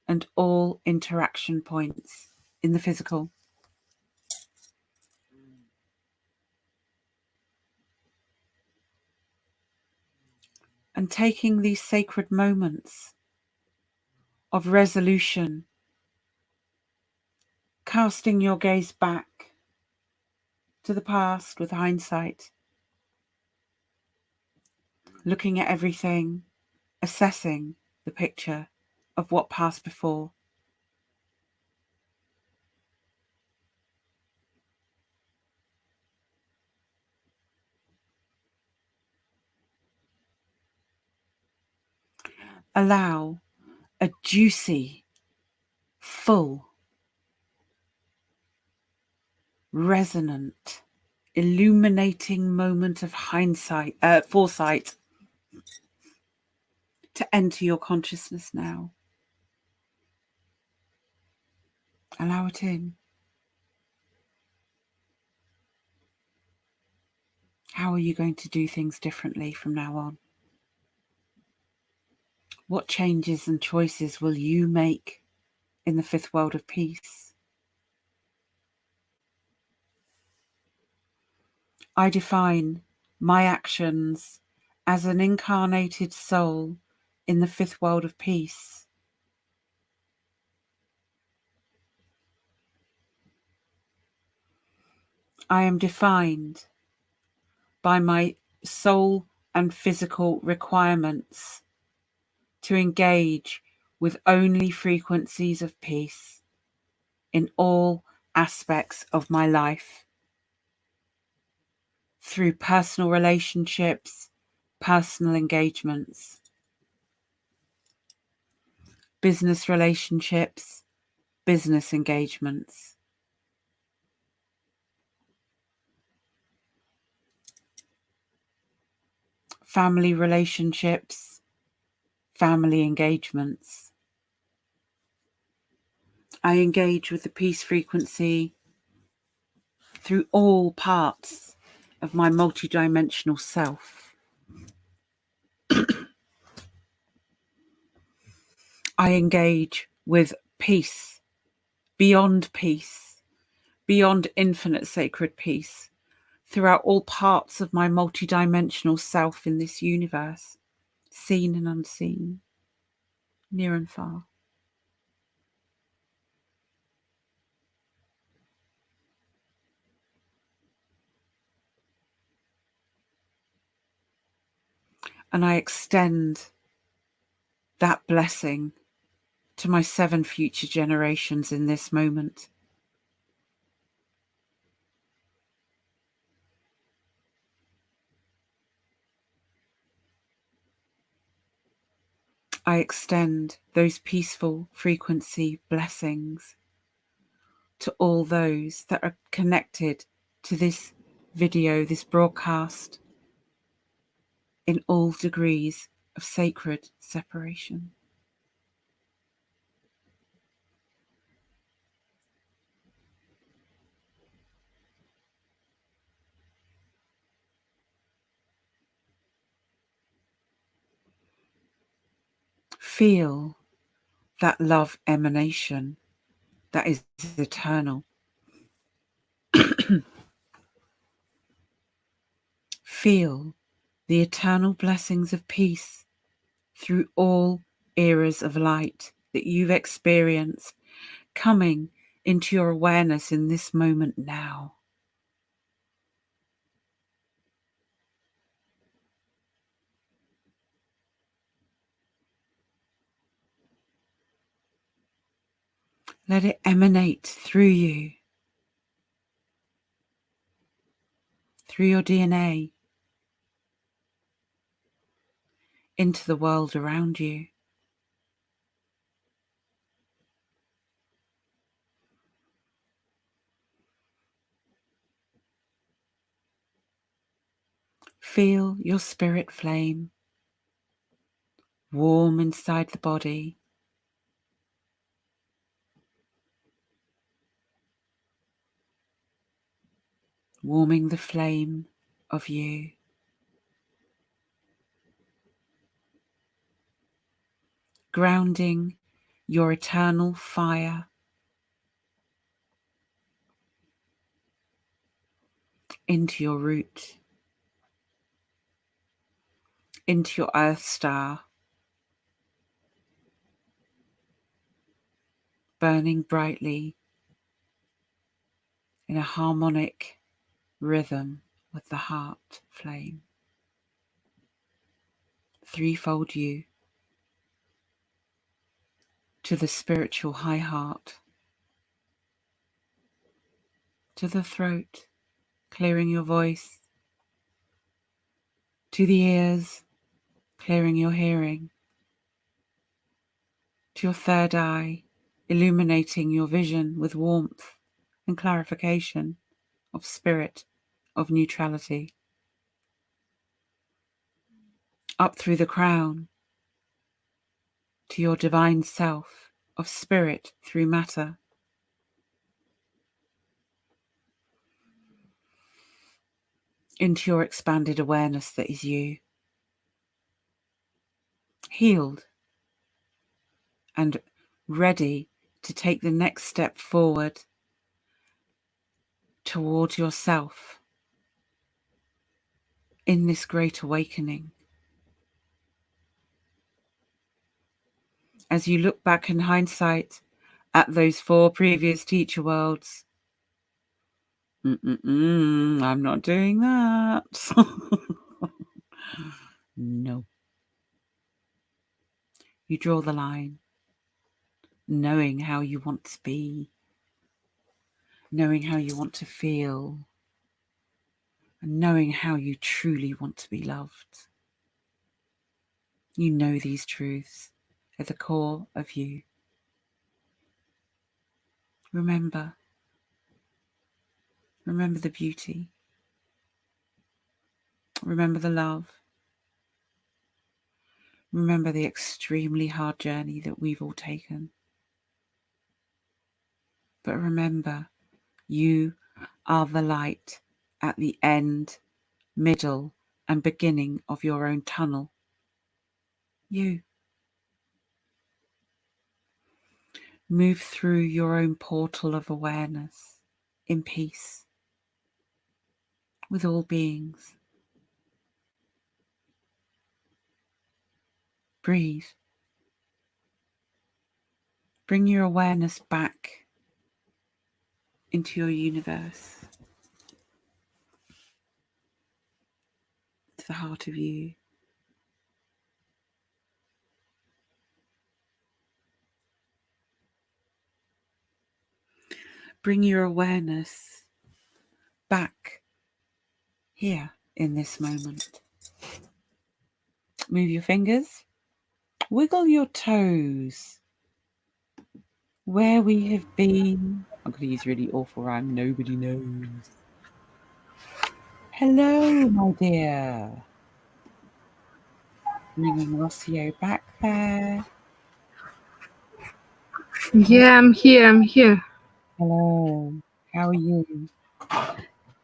and all interaction points in the physical. And taking these sacred moments of resolution, casting your gaze back to the past with hindsight, looking at everything, assessing the picture of what passed before. Allow a juicy, full, resonant illuminating moment of foresight to enter your consciousness now. Allow it in. How are you going to do things differently from now on? What changes and choices will you make in the fifth world of peace? I define my actions as an incarnated soul in the fifth world of peace. I am defined by my soul and physical requirements to engage with only frequencies of peace in all aspects of my life, through personal relationships, personal engagements, business relationships, business engagements, family relationships, family engagements. I engage with the peace frequency through all parts of my multidimensional self. I engage with peace, beyond infinite sacred peace, throughout all parts of my multidimensional self in this universe, seen and unseen, near and far. And I extend that blessing to my 7 future generations in this moment. I extend those peaceful frequency blessings to all those that are connected to this video, this broadcast, in all degrees of sacred separation. Feel that love emanation that is eternal. Feel the eternal blessings of peace through all eras of light that you've experienced coming into your awareness in this moment now. Let it emanate through you, through your DNA, into the world around you. Feel your spirit flame warm inside the body, warming the flame of you. Grounding your eternal fire into your root, into your earth star, burning brightly in a harmonic rhythm with the heart flame. Threefold you to the spiritual high heart, to the throat, clearing your voice, to the ears, clearing your hearing, to your third eye, illuminating your vision with warmth and clarification of spirit of neutrality, up through the crown to your divine self of spirit through matter. Into your expanded awareness that is you, healed and ready to take the next step forward towards yourself in this great awakening. As you look back in hindsight at those 4 previous teacher worlds, I'm not doing that. No. You draw the line, knowing how you want to be, knowing how you want to feel, and knowing how you truly want to be loved. You know these truths at the core of you. Remember the beauty. Remember the love. Remember the extremely hard journey that we've all taken. But remember, you are the light at the end, middle, and beginning of your own tunnel. You. Move through your own portal of awareness in peace with all beings. Breathe. Bring your awareness back into your universe, to the heart of you. Bring your awareness back here in this moment. Move your fingers, wiggle your toes. Where we have been. I'm going to use really awful rhyme. Nobody knows. Hello, my dear. Bringing Rocio back there. Yeah, I'm here. Hello. How are you?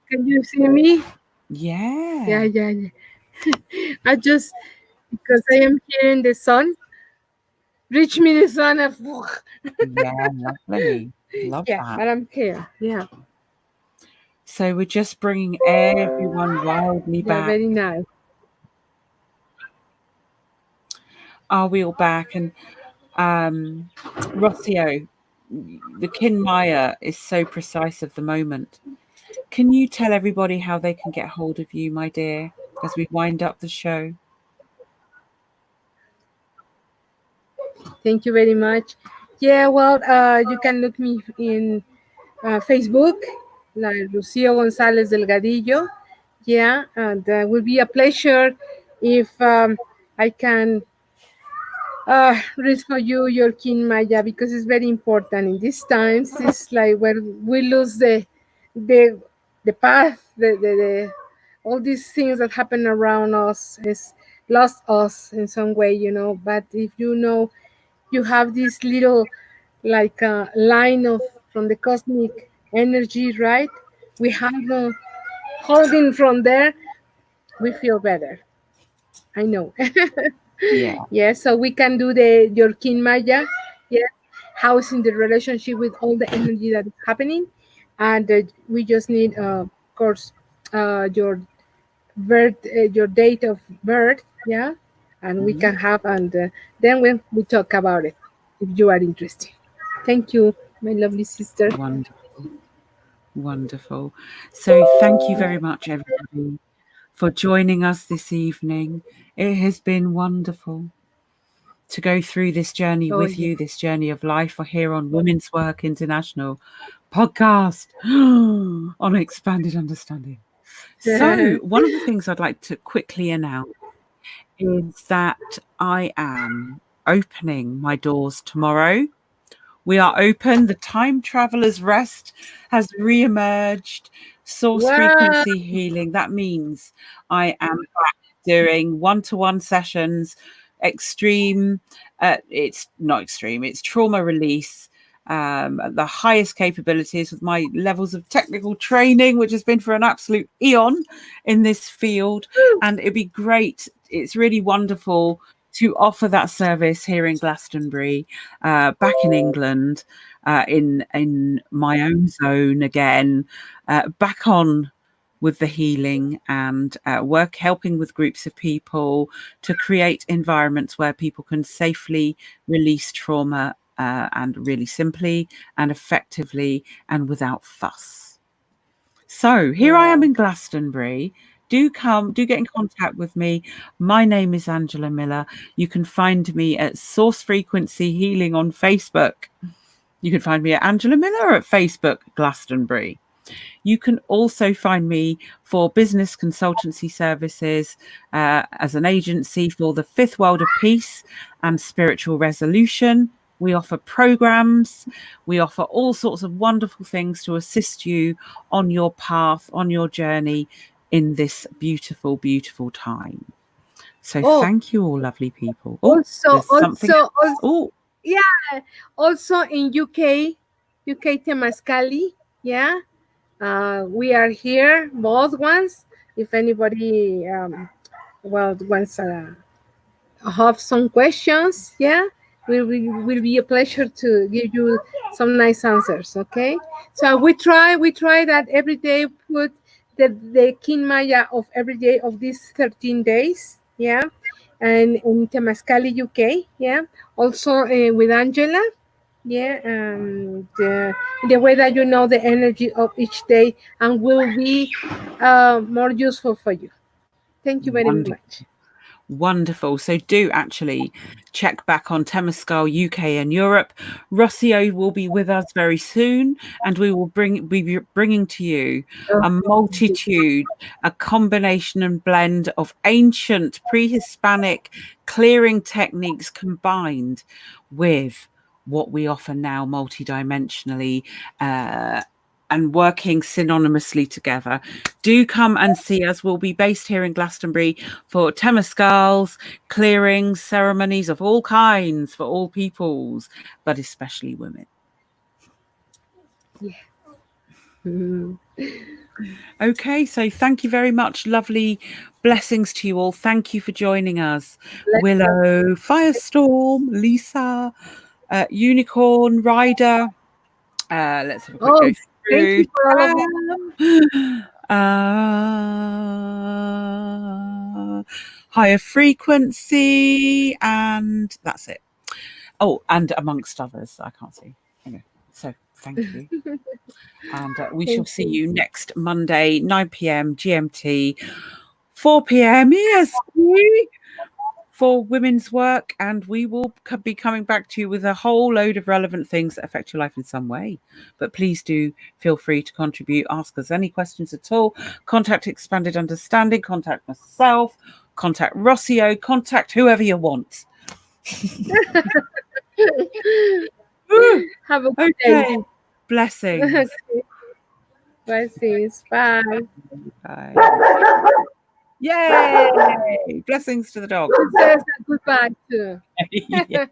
Can you see me? Yeah. Yeah. I just, because I am here in the sun, reach me the sun. Yeah, lovely. Love Yeah, that. but I'm here. Yeah. So we're just bringing everyone wildly Yeah, back. very nice. Are we all back? And Rocio, the Kinmaya is so precise of the moment. Can you tell everybody how they can get hold of you, my dear, as we wind up the show? Thank you very much. Yeah, well, you can look me in Facebook, like Rocio Gonzalez Delgadillo. Yeah, and will be a pleasure if I can read for you your Kin Maya, because it's very important in these times. It's like when we lose the the path, the all these things that happen around us is lost us in some way, you know. But if you know you have this little like a line of from the cosmic energy, right? We have holding from there, we feel better. I know. Yeah. Yes, so we can do the your kin maya. Yes, how is in the relationship with all the energy that is happening, and we just need, of course, your birth, your date of birth. Yeah, and we can have, and then we talk about it if you are interested. Thank you, my lovely sister. Wonderful. Wonderful. So thank you very much, everybody, for joining us this evening. It has been wonderful to go through this journey Oh, with yeah. you, this journey of life here on Women's Work International podcast on expanded understanding. So one of the things I'd like to quickly announce is that I am opening my doors tomorrow. We are open. The Time Traveler's Rest has re-emerged. Source Wow. frequency healing. That means I am back doing one-to-one sessions, extreme, it's not extreme, it's trauma release, at the highest capabilities with my levels of technical training, which has been for an absolute eon in this field. And it'd be great. It's really wonderful to offer that service here in Glastonbury, back in England, in my own zone again, back on with the healing and helping with groups of people to create environments where people can safely release trauma, and really simply and effectively and without fuss. So here I am in Glastonbury. Do get in contact with me. My name is Angela Miller. You can find me at Source Frequency Healing on Facebook. You can find me at Angela Miller at Facebook, Glastonbury. You can also find me for business consultancy services, as an agency for the Fifth World of Peace and Spiritual Resolution. We offer programs. We offer all sorts of wonderful things to assist you on your path, on your journey in this beautiful, beautiful time. So thank you all, lovely people. Also, Yeah. Also in UK Temascali, yeah. We are here, both ones. If anybody wants have some questions, yeah, will be a pleasure to give you some nice answers. Okay, so we try that every day, put the kin maya of every day of these 13 days, yeah, and in Temascali, UK, yeah, also with Angela, yeah, the way that you know the energy of each day and will be more useful for you. Thank you very much. Wonderful. So do actually check back on Temescal UK and Europe. Rocio will be with us very soon, and we will be bringing to you a multitude, a combination and blend of ancient pre-Hispanic clearing techniques combined with what we offer now multidimensionally, and working synonymously together. Do come and see us. We'll be based here in Glastonbury for temescals, clearings, ceremonies of all kinds for all peoples, but especially women. Yeah. Mm-hmm. Okay, so thank you very much. Lovely blessings to you all. Thank you for joining us. Willow, Firestorm, Lisa, Unicorn, Ryder. Let's have a quick go through. Thank you for all of that. Higher frequency, and that's it. Oh, and amongst others, I can't see. Anyway, so thank you. And we shall see you next Monday, 9 p.m. GMT, 4 p.m. EST for women's work. And we will be coming back to you with a whole load of relevant things that affect your life in some way. But please do feel free to contribute, ask us any questions at all. Contact Expanded Understanding, contact myself, contact Rocio, contact whoever you want. Have a good day. Blessings. Okay. Blessings. Bye. Bye. Yay! Blessings to the dog. Says a goodbye too. Yeah.